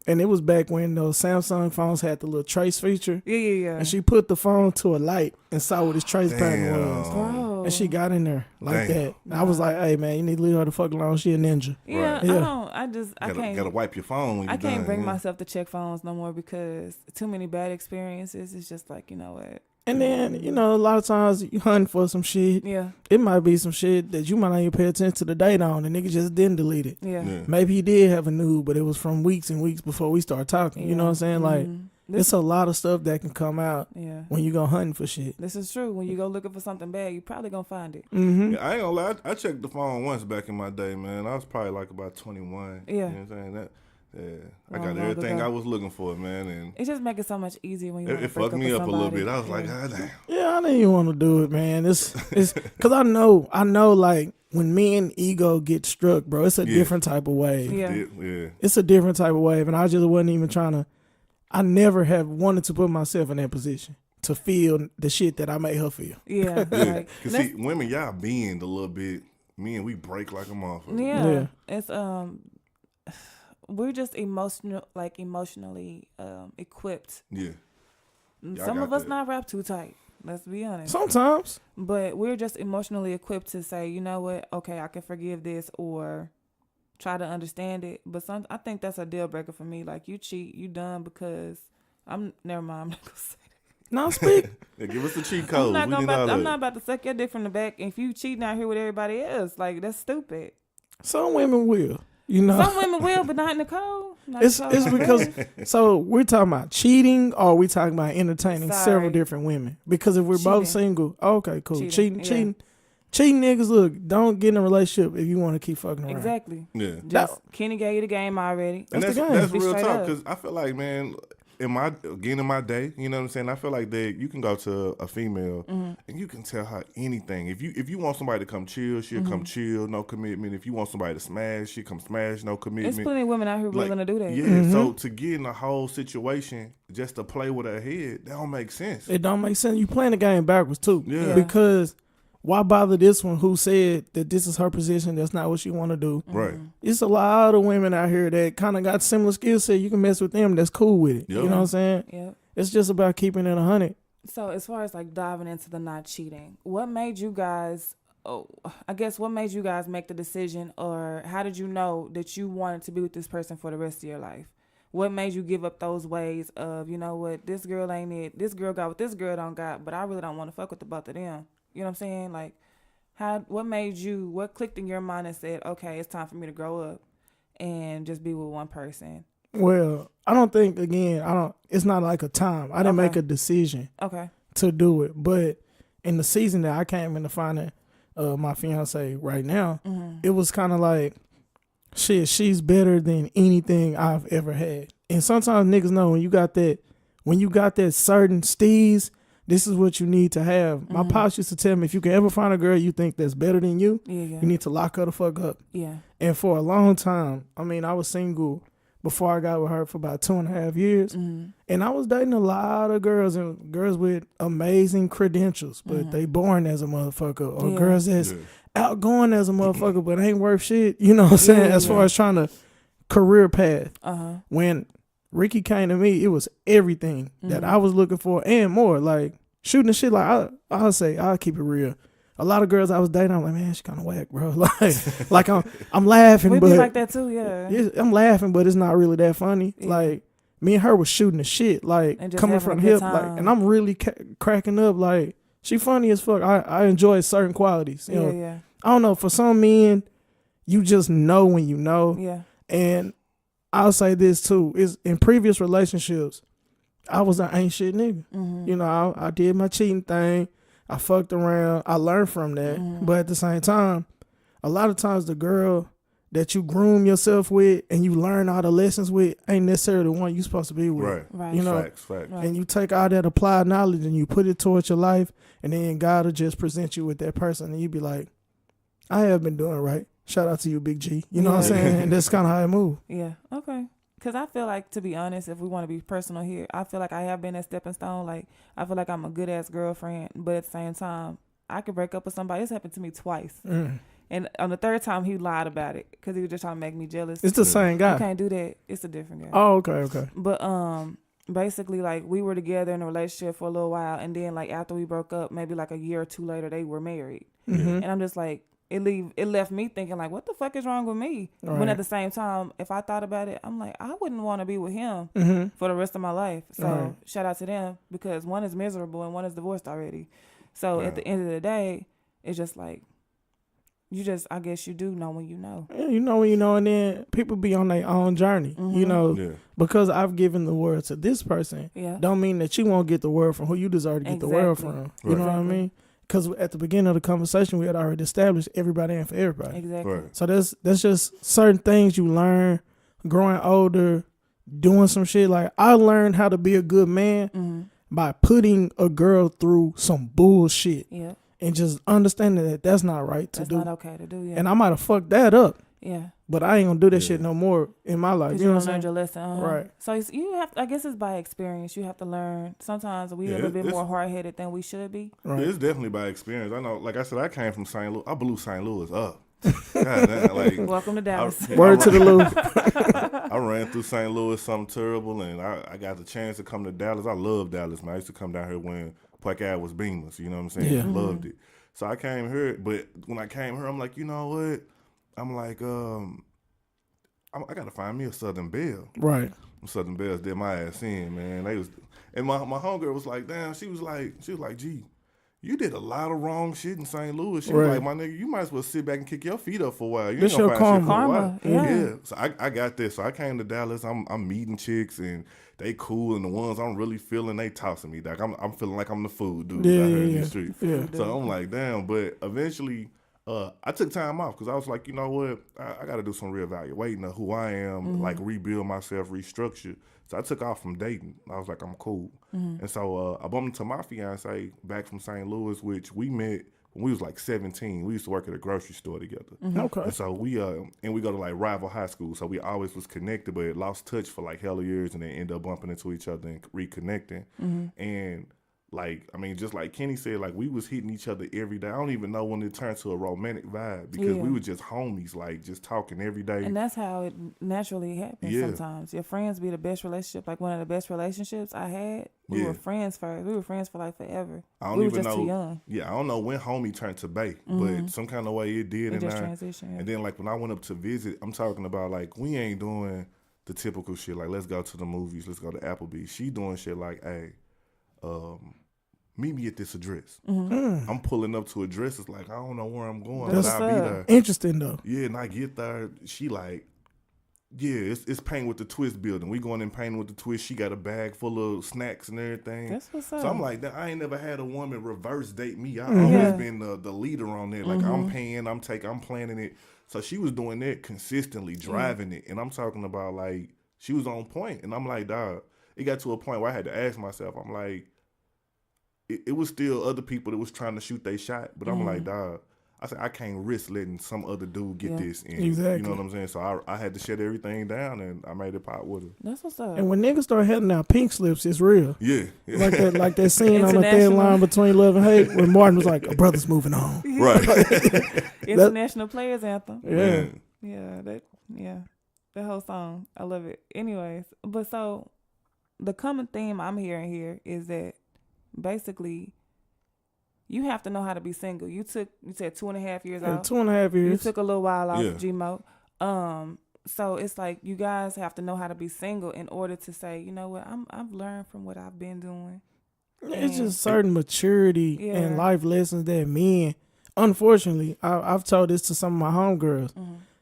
and it was back when those Samsung phones had the little trace feature, yeah. and she put the phone to a light and saw what his trace pattern was. Bro. And she got in there like Damn. that. And I was like, hey, man, you need to leave her the fuck alone. She a ninja. Yeah, Right. Yeah. I Gotta can't. wipe your phone when you're I can't done, bring yeah. myself to check phones no more because too many bad experiences. It's just like, you know what? And then, you know, a lot of times you hunting for some shit. Yeah, It might be some shit that you might not even pay attention to the date on. The nigga just didn't delete it. yeah. Yeah. Maybe he did have a nude, but it was from weeks and weeks before we started talking. You know what I'm saying? Like, it's a lot of stuff that can come out yeah. when you go hunting for shit. This is true. When you go looking for something bad, you probably gonna find it. Mm-hmm. Yeah, I ain't gonna lie. I checked the phone once back in my day, man. I was probably like about 21. Yeah. You know what I'm saying? I got Long everything ago. I was looking for, man. And It just makes it so much easier when you. it fucked me up a little bit. I was like, God damn. Yeah, I didn't even want to do it, man. It's because I know, like, when me and ego get struck, bro, it's a Yeah. different type of wave. Yeah. Yeah. It's a different type of wave, and I just wasn't even trying to. I never have wanted to put myself in that position to feel the shit that I made her feel. Yeah, Yeah. like, Cause see, women, y'all bend a little bit. Men, we break like a motherfucker. yeah, it's we're just emotionally equipped. Yeah. Y'all Some got of us that. not wrapped too tight. Let's be honest. Sometimes. But we're just emotionally equipped to say, you know what? Okay, I can forgive this or try to understand it. But I think that's a deal breaker for me. Like, you cheat, you done because never mind. I'm not gonna say that. Now speak. Yeah, give us the cheat code. I'm We need all not that. about to suck your dick from the back. If you cheating out here with everybody else, like, that's stupid. Some women will. You know, Some women will, but not Nicole. Not it's Nicole because Lumbreras. so we're talking about cheating, or we talking about entertaining Sorry. several different women. Because if we're both Cheating. single, okay, cool. Cheating, Cheating niggas, look, don't get in a relationship if you want to keep fucking around. Exactly. Yeah. Just Kenny gave you the game already. And That's the game. that's Be real straight talk up. because I feel like, man, in my day, you know what I'm saying? I feel like that you can go to a female Mm-hmm. and you can tell her anything. If you want somebody to come chill, she'll come chill, no commitment. If you want somebody to smash, she'll come smash, no commitment. There's plenty of women out here willing to do that. Yeah, so to get in the whole situation just to play with her head, that don't make sense. It don't make sense. You playing the game backwards too. Yeah. Because why bother this one who said that this is her position? That's not what she want to do. Right. It's a lot of women out here that kind of got similar skill set. You can mess with them. That's cool with it. Yep. You know what I'm saying? Yep. It's just about keeping it 100. So as far as like diving into the not cheating, what made you guys? What made you guys make the decision, or how did you know that you wanted to be with this person for the rest of your life? What made you give up those ways of, you know what, this girl ain't it. This girl got what this girl don't got, but I really don't want to fuck with the both of them. You know what I'm saying? Like, what clicked in your mind and said, okay, it's time for me to grow up and just be with one person? Well, I don't think, it's not like a time. I didn't Okay. make a decision Okay. to do it. But in the season that I came into finding my fiance right now, it was kind of like, shit, she's better than anything I've ever had. And sometimes niggas know when you got that certain steez, this is what you need to have. My pops used to tell me, if you can ever find a girl you think that's better than you, you need to lock her the fuck up. Yeah. And for a long time, I was single before I got with her for about 2.5 years. And I was dating a lot of girls, and girls with amazing credentials, but they boring as a motherfucker. Or girls that's outgoing as a motherfucker, but ain't worth shit. You know what I'm saying? As far as trying to career path. When Ricky came to me, it was everything that I was looking for and more. Like shooting the shit. Like I'll keep it real. A lot of girls I was dating, I'm like, man, she kind of whack, bro. Like I'm laughing, We but be like that too, yeah. I'm laughing, but it's not really that funny. Yeah. Like me and her was shooting the shit, like And just coming having from a the good hip, like, time. and I'm really cracking up. Like she funny as fuck. I enjoy certain qualities. You know? Yeah. I don't know. For some men, you just know when you know. Yeah. And I'll say this too: is in previous relationships, I was an ain't shit nigga. You know, I did my cheating thing. I fucked around. I learned from that. But at the same time, a lot of times the girl that you groom yourself with and you learn all the lessons with ain't necessarily the one you supposed to be with. Right. You know, Facts. Right. and you take all that applied knowledge and you put it towards your life, and then God will just present you with that person, and you be like, I have been doing right. Shout out to you, Big G. You know what I'm saying? And that's kind of how it move. Yeah. Okay. Because I feel like, to be honest, if we want to be personal here, I feel like I have been a stepping stone. Like, I feel like I'm a good-ass girlfriend, but at the same time, I could break up with somebody. This happened to me twice. And on the third time, he lied about it because he was just trying to make me jealous. It's the same You guy. can't do that. It's a different guy. Oh, okay. But basically, like, we were together in a relationship for a little while, and then, like, after we broke up, maybe like a year or two later, they were married. And I'm just like, it left me thinking, like, what the fuck is wrong with me? Right. When at the same time, if I thought about it, I'm like, I wouldn't want to be with him for the rest of my life. So Right. shout out to them, because one is miserable and one is divorced already. So at the end of the day, it's just like, I guess you do know when you know. Yeah, you know when you know, and then people be on their own journey. You know, because I've given the word to this person, don't mean that you won't get the word from who you deserve to get the word from. You know what I mean? Because at the beginning of the conversation, we had already established everybody ain't for everybody. Exactly. Right. So that's just certain things you learn growing older, doing some shit. Like, I learned how to be a good man by putting a girl through some bullshit. Yeah. And just understanding that that's not right to do. That's not okay to do, yeah. And I might have fucked that up. Yeah. But I ain't gonna do that shit no more in my life. Because You know you what I'm learned saying? your lesson. Right. So you have, I guess it's by experience. You have to learn. Sometimes we're a little bit more hard-headed than we should be. Right. It's definitely by experience. I know, like I said, I came from St. Louis. I blew St. Louis up. God damn, like, Welcome to Dallas. Word to the Lou. I ran through St. Louis, something terrible, and I got the chance to come to Dallas. I love Dallas, man. I used to come down here when Park Ave was Beamers, you know what I'm saying? Yeah. I loved it. So I came here, but when I came here, I'm like, you know what? I'm like, I got to find me a Southern Belle. Right. Southern Bells did my ass in, man. They was, and my homegirl was like, damn, she was like, G, you did a lot of wrong shit in St. Louis. She was like, my nigga, you might as well sit back and kick your feet up for a while. You This ain't gonna your find karma. shit for a while. Yeah. So I got this. So I came to Dallas. I'm meeting chicks and they cool, and the ones I'm really feeling, they tossing me. Like I'm feeling like I'm the food dude out here in the street. Yeah. So I'm like, damn. But eventually, I took time off because I was like, you know what? I got to do some reevaluating of who I am, like rebuild myself, restructure. So I took off from dating. I was like, I'm cool. And so I bumped into my fiance back from St. Louis, which we met when we was like 17. We used to work at a grocery store together. Okay. And so we go to like rival high school. So we always was connected, but lost touch for like hella years and then end up bumping into each other and reconnecting. And like, I mean, just like Kenny said, like we was hitting each other every day. I don't even know when it turned to a romantic vibe because we were just homies, like just talking every day. And that's how it naturally happens sometimes. Your friends be the best relationship. Like one of the best relationships I had, we were friends first. We were friends for like forever. I don't we even were just know. Too young. Yeah, I don't know when homie turned to bae, but some kind of way it did. It just transitioned. And then like when I went up to visit, I'm talking about like we ain't doing the typical shit like let's go to the movies, let's go to Applebee's. She doing shit like, hey, meet me at this address. I'm pulling up to addresses like I don't know where I'm going, but I'll be there. Interesting though. Yeah, and I get there, she like, yeah, it's Paint with the Twist building. We going in Paint with the Twist. She got a bag full of snacks and everything. That's what's up. So I'm like, I ain't never had a woman reverse date me. I always been the leader on that. Like I'm paying, I'm planning it. So she was doing that consistently, driving it, and I'm talking about like she was on point. And I'm like, dog, it got to a point where I had to ask myself, I'm like, it was still other people that was trying to shoot their shot, but I'm like, dog, I said I can't risk letting some other dude get this in. Exactly. You know what I'm saying? So I had to shut everything down, and I made it pop with her. That's what's up. And when niggas start handing out pink slips, it's real. Yeah. Like that scene on the thin line between love and hate when Martin was like, a brother's moving on. Right. International Players Anthem. Yeah. Yeah, that whole song. I love it. Anyways, but so the common theme I'm hearing here is that basically you have to know how to be single. You said 2.5 years out. 2.5 years. You took a little while off G-Mo. So it's like you guys have to know how to be single in order to say, you know what, I've learned from what I've been doing. It's just certain maturity and life lessons that men, unfortunately, I've told this to some of my homegirls.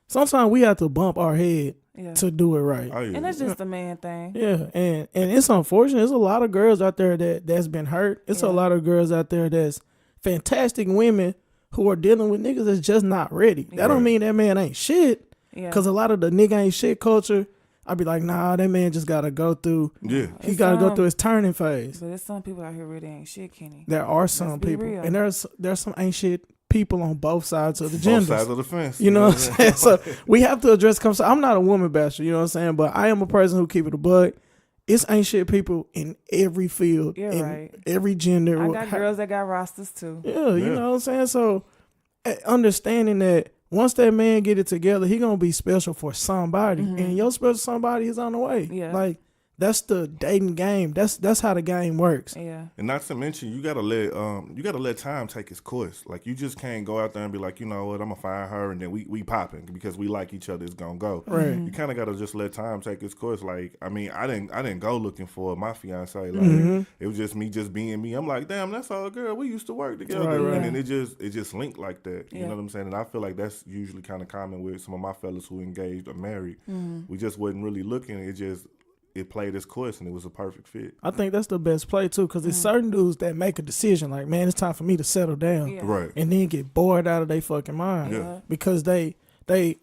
Sometimes we have to bump our head to do it right. Oh, yeah. And that's just a man thing. Yeah, and it's unfortunate. There's a lot of girls out there that's been hurt. It's a lot of girls out there that's fantastic women who are dealing with niggas that's just not ready. That don't mean that man ain't shit. Because a lot of the nigga ain't shit culture, I'd be like, nah, that man just got to go through. Yeah. He got to go through his turning phase. But there's some people out here really ain't shit, Kenny. There are some people. Real. And there's some ain't shit people on both sides of the genders. Both sides of the fence. You know what I'm saying? So we have to address I'm not a woman basher, you know what I'm saying? But I am a person who keep it a bug. It's ain't shit people in every field. You're right. Every gender. I got girls that got rosters too. Yeah, you know what I'm saying? So understanding that once that man get it together, he gonna be special for somebody. And your special somebody is on the way. Yeah. Like that's the dating game. That's how the game works. Yeah. And not to mention, you gotta let time take its course. Like you just can't go out there and be like, you know what, I'm gonna find her and then we popping because we like each other. It's gonna go. Right. You kind of gotta just let time take its course. Like I mean, I didn't go looking for my fiance. Like it was just me being me. I'm like, damn, that's all girl. We used to work together, and then it just linked like that. You know what I'm saying? And I feel like that's usually kind of common with some of my fellas who engaged or married. We just wasn't really looking. It played its course and it was a perfect fit. I think that's the best play too, because there's certain dudes that make a decision like, man, it's time for me to settle down, right? And then get bored out of their fucking mind, because they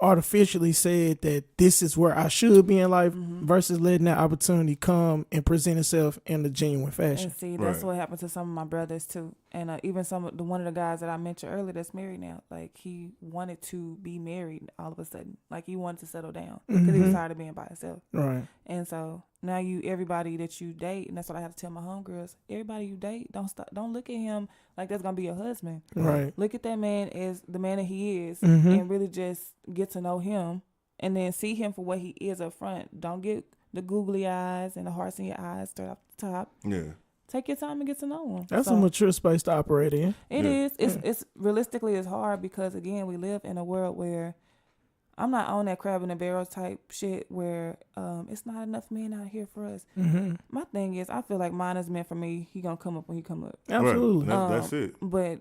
artificially said that this is where I should be in life, versus letting that opportunity come and present itself in a genuine fashion. And see, that's what happened to some of my brothers too, and even one of the guys that I mentioned earlier that's married now. Like he wanted to be married all of a sudden, like he wanted to settle down because he was tired of being by himself. Right. And so now everybody that you date, and that's what I have to tell my homegirls. Everybody you date, don't look at him like that's gonna be your husband. Right. Look at that man as the man that he is, and really just get to know him, and then see him for what he is up front. Don't get the googly eyes and the hearts in your eyes straight off the top. Yeah. Take your time and get to know him. That's a mature space to operate in. It is. It's realistically it's hard because again we live in a world where I'm not on that crab in a barrel type shit where it's not enough men out here for us. My thing is, I feel like mine is meant for me. He gonna come up when he come up. Absolutely. Right. That's it. But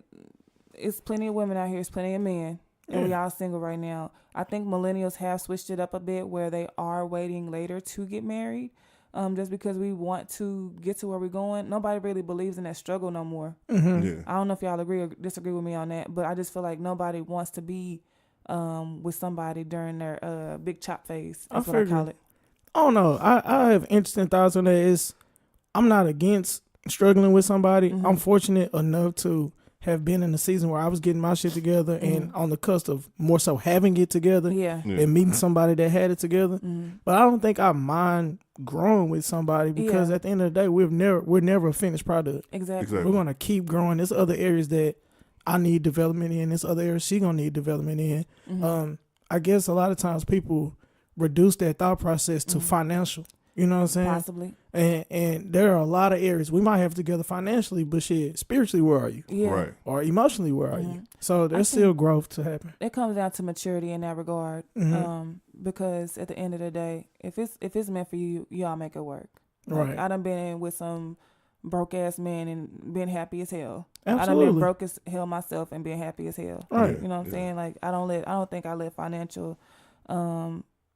it's plenty of women out here. It's plenty of men. And we all single right now. I think millennials have switched it up a bit where they are waiting later to get married. Just because we want to get to where we're going. Nobody really believes in that struggle no more. Yeah. I don't know if y'all agree or disagree with me on that, but I just feel like nobody wants to be with somebody during their big chop phase. That's what I call it. I don't know. I have interesting thoughts on that. I'm not against struggling with somebody. I'm fortunate enough to have been in a season where I was getting my shit together and on the cusp of more so having it together and meeting somebody that had it together. But I don't think I mind growing with somebody because at the end of the day, we're never a finished product. Exactly. We're going to keep growing. There's other areas that I need development in. There's other areas she going to need development in. I guess a lot of times people reduce their thought process to financial. You know what I'm saying? Possibly. And there are a lot of areas we might have together financially, but shit, spiritually, where are you? Yeah. Right. Or emotionally, where are you? So there's still growth to happen. It comes down to maturity in that regard. Because at the end of the day, if it's meant for you, y'all make it work. Like, Right. I done been in with some broke ass men and been happy as hell. Absolutely. I done been broke as hell myself and been happy as hell. Right. You know what I'm saying? Like I don't think I let financial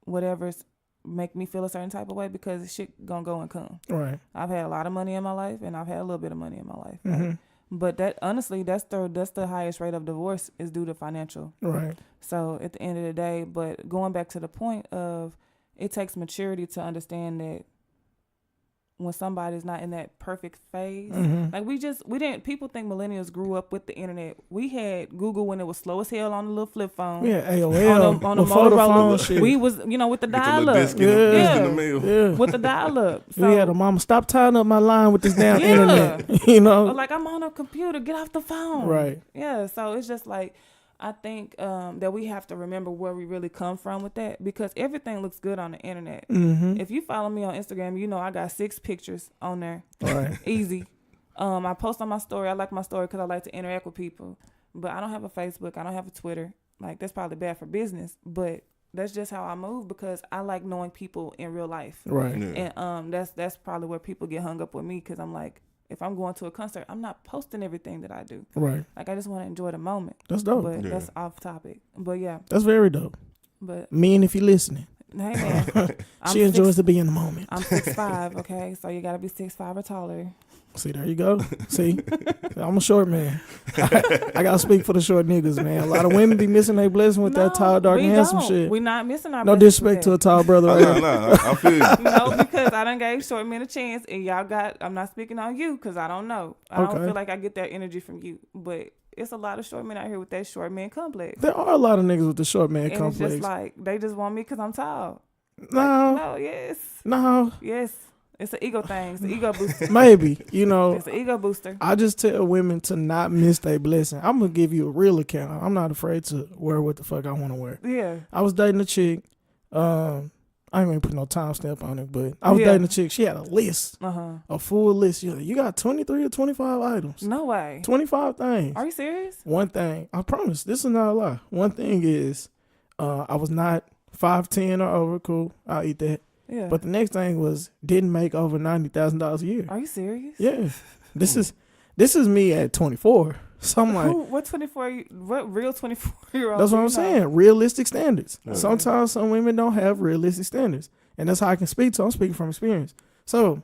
whatever's make me feel a certain type of way because shit gonna go and come. Right. I've had a lot of money in my life and I've had a little bit of money in my life. Right? But that honestly, that's the highest rate of divorce is due to financial. Right. So at the end of the day, but going back to the point of it takes maturity to understand that when somebody's not in that perfect phase, like we didn't. People think millennials grew up with the internet. We had Google when it was slow as hell on the little flip phone. Yeah, AOL on the before the phone Motorola. shit. We was with the Get your dial little up. disc in the mail. Yeah. With the dial up. So, We had a mama stop tying up my line with this damn Yeah. internet. You know, like I'm on a computer. Get off the phone. Right. Yeah. So it's just like. I think that we have to remember where we really come from with that because everything looks good on the internet. If you follow me on Instagram, you know I got 6 pictures on there. Right. Easy. I post on my story. I like my story because I like to interact with people. But I don't have a Facebook. I don't have a Twitter. Like that's probably bad for business. But that's just how I move because I like knowing people in real life. Right. Yeah. And that's probably where people get hung up with me because I'm like, if I'm going to a concert, I'm not posting everything that I do. Right. Like I just want to enjoy the moment. That's dope. But that's off topic. But yeah. That's very dope. But Men, if you're listening, hey man, she enjoys to be in the moment. I'm 6'5", okay, so you gotta be 6'5" or taller. See, there you go. See, I'm a short man. I gotta speak for the short niggas, man. A lot of women be missing their blessing with that tall, dark, and handsome shit. We're not missing our. No disrespect to a tall brother. Right here. No, I feel you. No, because I done gave short men a chance, and y'all got. I'm not speaking on you because I don't know. I don't feel like I get that energy from you, but it's a lot of short men out here with that short man complex. There are a lot of niggas with the short man And complex. it's just like they just want me because I'm tall. No, No, yes, no, yes. It's an ego thing. It's an ego booster. maybe. You know, It's an ego booster. I just tell women to not miss their blessing. I'm gonna give you a real account. I'm not afraid to wear what the fuck I want to wear. Yeah. I was dating a chick. I ain't gonna put no timestamp on it, but I was dating a chick. She had a list, a full list. You got 23 or 25 items. No way. 25 things. Are you serious? One thing, I promise, this is not a lie. One thing is, I was not 5'10" or over. Cool, I'll eat that. Yeah. But the next thing was didn't make over $90,000 a year. Are you serious? Yeah, this is me at 24. So I'm like, what 24? What real 24-year-old? that's what I'm saying. Realistic standards. Okay. Sometimes some women don't have realistic standards, and that's how I can speak. So I'm speaking from experience. So,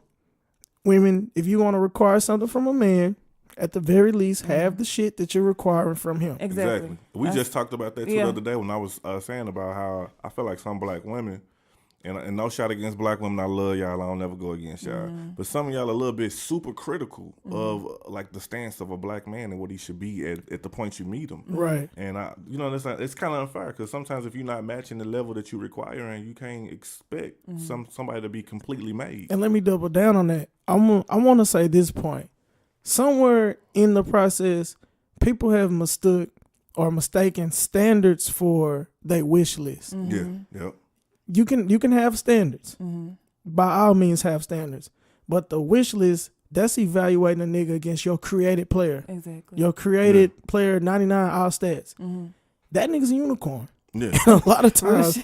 women, if you want to require something from a man, at the very least, have the shit that you're requiring from him. Exactly. We just talked about that too Yeah. the other day when I was saying about how I feel like some black women. And no shot against black women. I love y'all. I don't never go against y'all. But some of y'all are a little bit super critical of like the stance of a black man and what he should be at the point you meet him. Right. And it's kind of unfair because sometimes if you're not matching the level that you require, and you can't expect somebody to be completely made. And let me double down on that. I want to say this point. Somewhere in the process, people have mistaken standards for their wish list. Yeah. Yep. You can have standards. By all means, have standards. But the wish list, that's evaluating a nigga against your created player. Exactly. Your created player, 99 all stats. That nigga's a unicorn. Yeah. And a lot of times,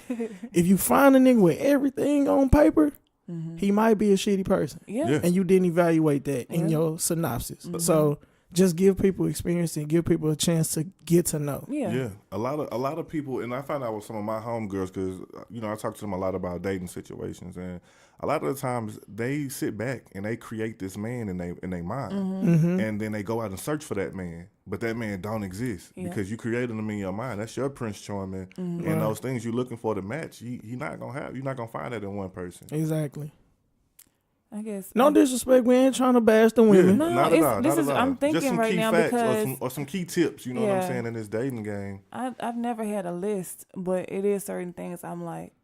if you find a nigga with everything on paper, he might be a shitty person. Yeah. And you didn't evaluate that in your synopsis. So just give people experience and give people a chance to get to know. Yeah. A lot of people, and I found out with some of my homegirls, because I talk to them a lot about dating situations, and a lot of the times they sit back and they create this man in their mind, and then they go out and search for that man, but that man don't exist because you created him in your mind. That's your Prince Charming, and those things you're looking for to match, you're not gonna find that in one person. Exactly. I guess. No disrespect, we ain't trying to bash the women. No, not at all. this is. I'm thinking just some right key now facts because or some key tips. You know what I'm saying, in this dating game. I've never had a list, but it is certain things I'm like,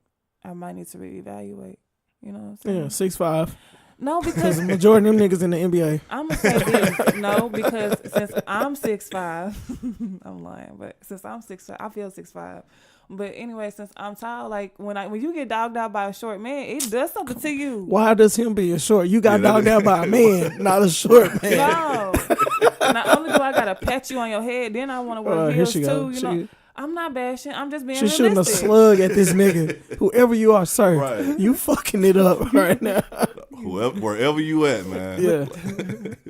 I might need to reevaluate. You know what I'm saying? Yeah, 6'5". No, because the majority of them niggas in the NBA. I'm gonna say this. No, because since I'm 6'5", I'm lying, but since I'm 6'5", I feel 6'5". But anyway, since I'm tall, like when you get dogged out by a short man, it does something to you. Why does him being short? You got dogged out by a man, not a short man. No. Not only do I gotta pat you on your head, then I want to wear heels too. You know, I'm not bashing. I'm just being She's realistic. shooting a slug at this nigga. Whoever you are, sir, Right. you fucking it up right now. Wherever you at, man. Yeah.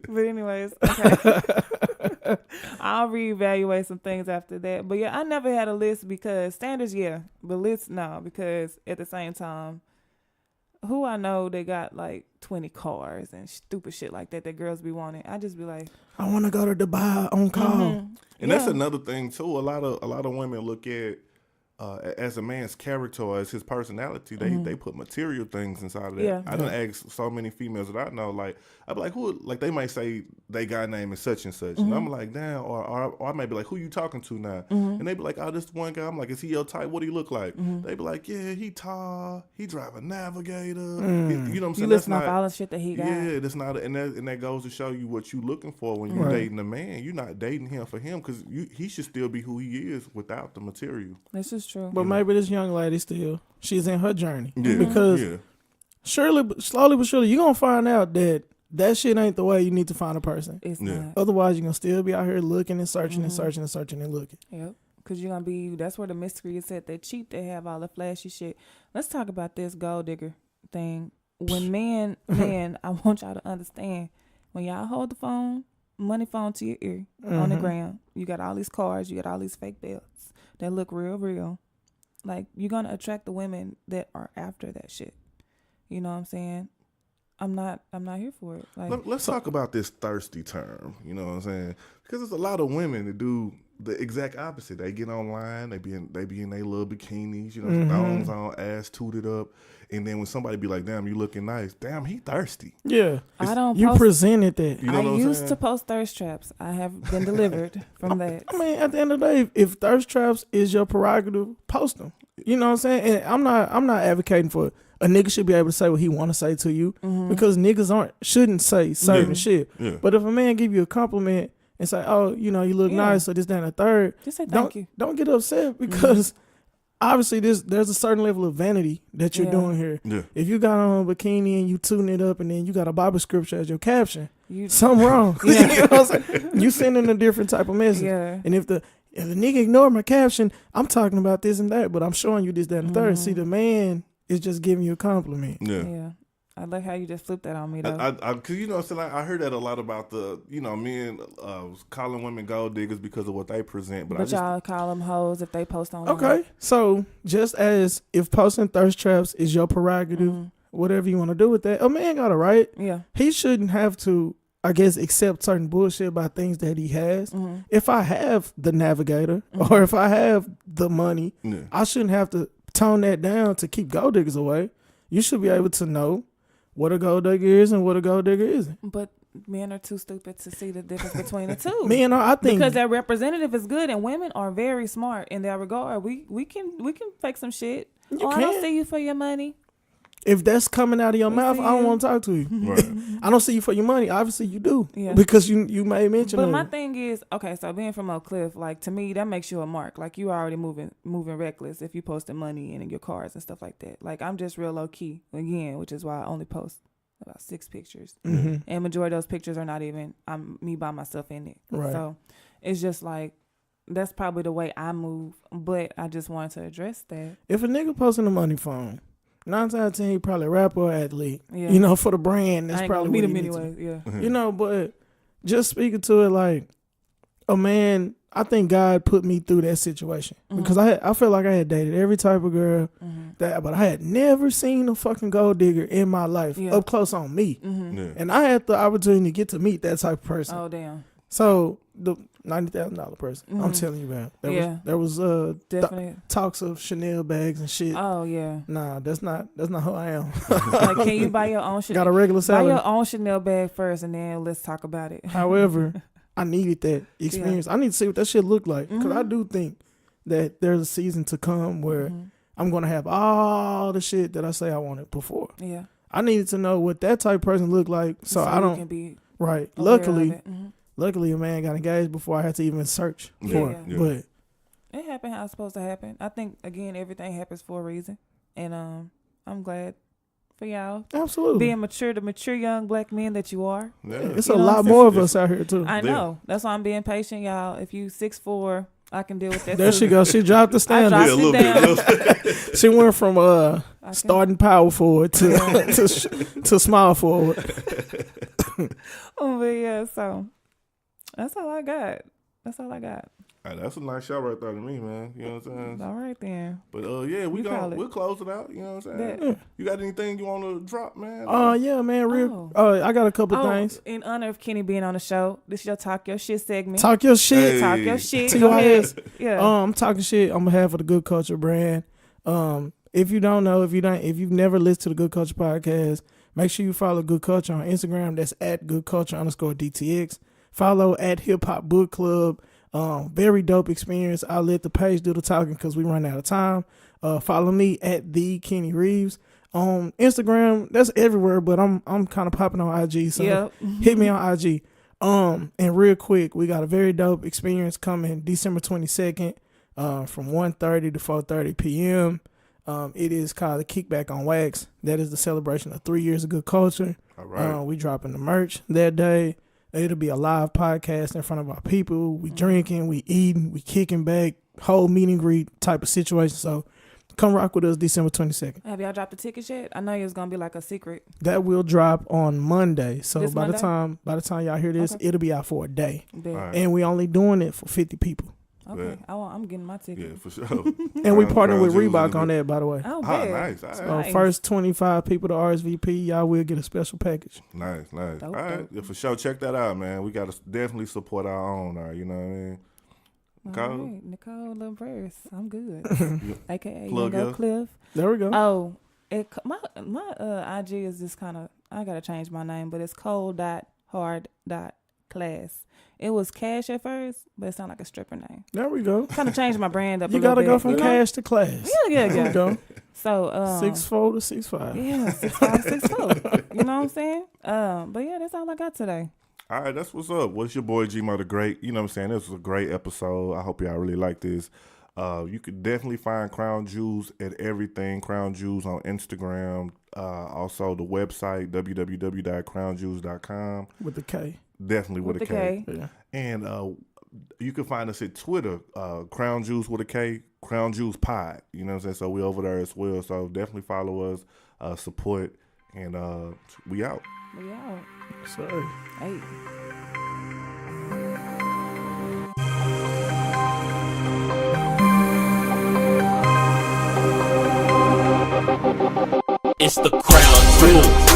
But anyways, okay. I'll reevaluate some things after that. But yeah, I never had a list because standards, but lists, no, because at the same time, who I know they got like 20 cars and stupid shit like that girls be wanting. I just be like, I want to go to Dubai on call. And that's another thing too. A lot of women look at as a man's character or as his personality, they put material things inside of that. Yeah. I done asked so many females that I know, like I be like, who? Like they might say they guy name is such and such, and I'm like, damn, or I might be like, who you talking to now? And they be like, oh, this one guy. I'm like, is he your type? What do he look like? They be like, yeah, he tall, he drive a Navigator. You know what I'm saying? you listen off all the shit that he got. Yeah, that's not, and that goes to show you what you looking for when you're dating a man. You're not dating him for him because he should still be who he is without the material. This is true. But maybe this young lady she's in her journey. Yeah. Because slowly but surely, you're going to find out that shit ain't the way you need to find a person. It's not. Otherwise, you're going to still be out here looking and searching and searching and searching and looking. Yep. Because you're going to be, that's where the mystery is at. They cheap, they have all the flashy shit. Let's talk about this gold digger thing. When men, I want y'all to understand, when y'all hold the money phone to your ear on the ground, you got all these cars, you got all these fake belts that look real. Like, you're going to attract the women that are after that shit. You know what I'm saying? I'm not here for it. Like, Let's talk about this thirsty term. You know what I'm saying? Because there's a lot of women that do the exact opposite. They get online, they be in their little bikinis, thongs on, ass tooted up, and then when somebody be like, "Damn, you looking nice," damn, he thirsty. Yeah, you presented that. You know I used to post thirst traps. I have been delivered from that. I mean, at the end of the day, if thirst traps is your prerogative, post them. You know what I'm saying? And I'm not advocating for a nigga should be able to say what he want to say to you because niggas shouldn't say certain shit. Yeah. But if a man give you a compliment and say, "Oh, you look nice," or this, that, and the third, just say thank you. Don't get upset because obviously there's a certain level of vanity that you're doing here. Yeah. If you got on a bikini and you tune it up and then you got a Bible scripture as your caption, something wrong. You know what I'm saying? You sending a different type of message. Yeah. And if the nigga ignore my caption, I'm talking about this and that, but I'm showing you this, that, and the third. See, the man is just giving you a compliment. Yeah. I like how you just flipped that on me, though. Because, I heard that a lot about men calling women gold diggers because of what they present. But y'all call them hoes if they post online. Okay. So, just as if posting thirst traps is your prerogative, whatever you want to do with that, a man got a right. Yeah. He shouldn't have to, I guess, accept certain bullshit about things that he has. If I have the Navigator or if I have the money, I shouldn't have to tone that down to keep gold diggers away. You should be able to know what a gold digger is and what a gold digger isn't. But men are too stupid to see the difference between the two. Men are, I think, because their representative is good, and women are very smart in that regard. We can fake some shit. I don't see you for your money. If that's coming out of your mouth, I don't want to talk to you. Right. I don't see you for your money. Obviously, you do. Yeah. Because you made mention of it. But my thing is, okay, so being from Oak Cliff, like, to me, that makes you a mark. Like, you already moving reckless if you posting money in your cars and stuff like that. Like, I'm just real low key, again, which is why I only post about 6 pictures. And majority of those pictures are not even me by myself in it. Right. So, it's just like, that's probably the way I move. But I just wanted to address that. If a nigga posting the money phone, 9 times out of 10 he probably a rapper or athlete. Yeah. You know, for the brand, that's I ain't probably gonna what meet he him needs to- anyway. Yeah. You know, but just speaking to it like a man, I think God put me through that situation because I felt like I had dated every type of girl but I had never seen a fucking gold digger in my life up close on me. Yeah. And I had the opportunity to get to meet that type of person. Oh damn. So the $90,000 person, I'm telling you, man, there was Definitely. talks of Chanel bags and shit. Oh yeah. Nah, that's not who I am. Like, can you buy your own Chanel? Got a regular Buy salary. your own Chanel bag first, and then let's talk about it. However, I needed that experience. I need to see what that shit looked like because I do think that there's a season to come where I'm gonna have all the shit that I say I wanted before. Yeah. I needed to know what that type of person looked like, so I you don't. can be Right. aware of Luckily, it. luckily, a man got engaged before I had to even search for it. Yeah. But It happened how it's supposed to happen. I think again, everything happens for a reason, and I'm glad for y'all absolutely, being mature, the mature young black men that you are. Yeah. it's You a know lot what I'm more of us out here too. I know. That's why I'm being patient, y'all. If you 6'4", I can deal with that. There too. she goes. She dropped the I standard. dropped Yeah, a little it down. bit. She went from I can- starting power forward to small forward. Oh, but yeah, so that's all I got. That's all I got. Hey, that's a nice show right there to me, man. You know what I'm saying? All right then. But yeah, You call it. we'll close it out. You know what I'm saying? Bet. You got anything you want to drop, man? Yeah, man. Real. I got a couple things. In honor of Kenny being on the show, this is your Talk Your Shit segment. Talk your shit. Hey. Talk your shit. To Go your ahead. ass. Yeah. I'm talking shit on behalf of the Good Culture brand. If you don't know, if you've never listened to the Good Culture podcast, make sure you follow Good Culture on Instagram. That's at Good Culture _DTX. Follow at Hip Hop Book Club. Very dope experience. I'll let the page do the talking because we run out of time. Follow me at the Kenny Reeves on Instagram. That's everywhere, but I'm kind of popping on IG. So hit me on IG. And real quick, we got a very dope experience coming December 22nd, from 1:30 to 4:30 p.m. It is called the Kickback on Wax. That is the celebration of 3 years of Good Culture. All right. We dropping the merch that day. It'll be a live podcast in front of our people. We drinking, we eating, we kicking back, whole meet and greet type of situation. So come rock with us December 22nd. Have y'all dropped the tickets yet? I know it was gonna be like a secret. That will drop on Monday. So This by Monday? the time y'all hear this, it'll be out for a day. Bet. All right. And we only doing it for 50 people. Okay. I'm getting my ticket. Yeah, for sure. And we Crown partner with Jewels Reebok is on that, by the way. Oh, Ah, bet. nice. All right. Nice. First 25 people to RSVP, y'all will get a special package. Nice. Dope, All right, dope. yeah, for sure. Check that out, man. We got to definitely support our own. You know what I mean? All Nicole? right, Nicole Lumbreras. I'm good. AKA Plug Young your- Cliff. There we go. Oh, my IG is just kind of, I gotta change my name, but it's cold.hard.class. It was Cash at first, but it sounded like a stripper name. There we go. Kind of changed my brand up. You a little gotta go bit, from you know? cash to class. Yeah. There we go. So 6'4" to 6'5". Yeah, 6'5", 6'4". You know what I'm saying? But yeah, that's all I got today. All right, that's what's up. What's your boy G-Mo the Great? You know what I'm saying? This was a great episode. I hope y'all really like this. You could definitely find Krown Jewels at everything. Krown Jewels on Instagram. Also the website, www.krownjewels.com. With the K. Definitely with a K. Yeah. And you can find us at Twitter, Krown Jewels with a K, Krown Jewels Pod. You know what I'm saying? So we over there as well. So definitely follow us, support, and we out. We out. Sorry. Hey. It's the Krown Jewels.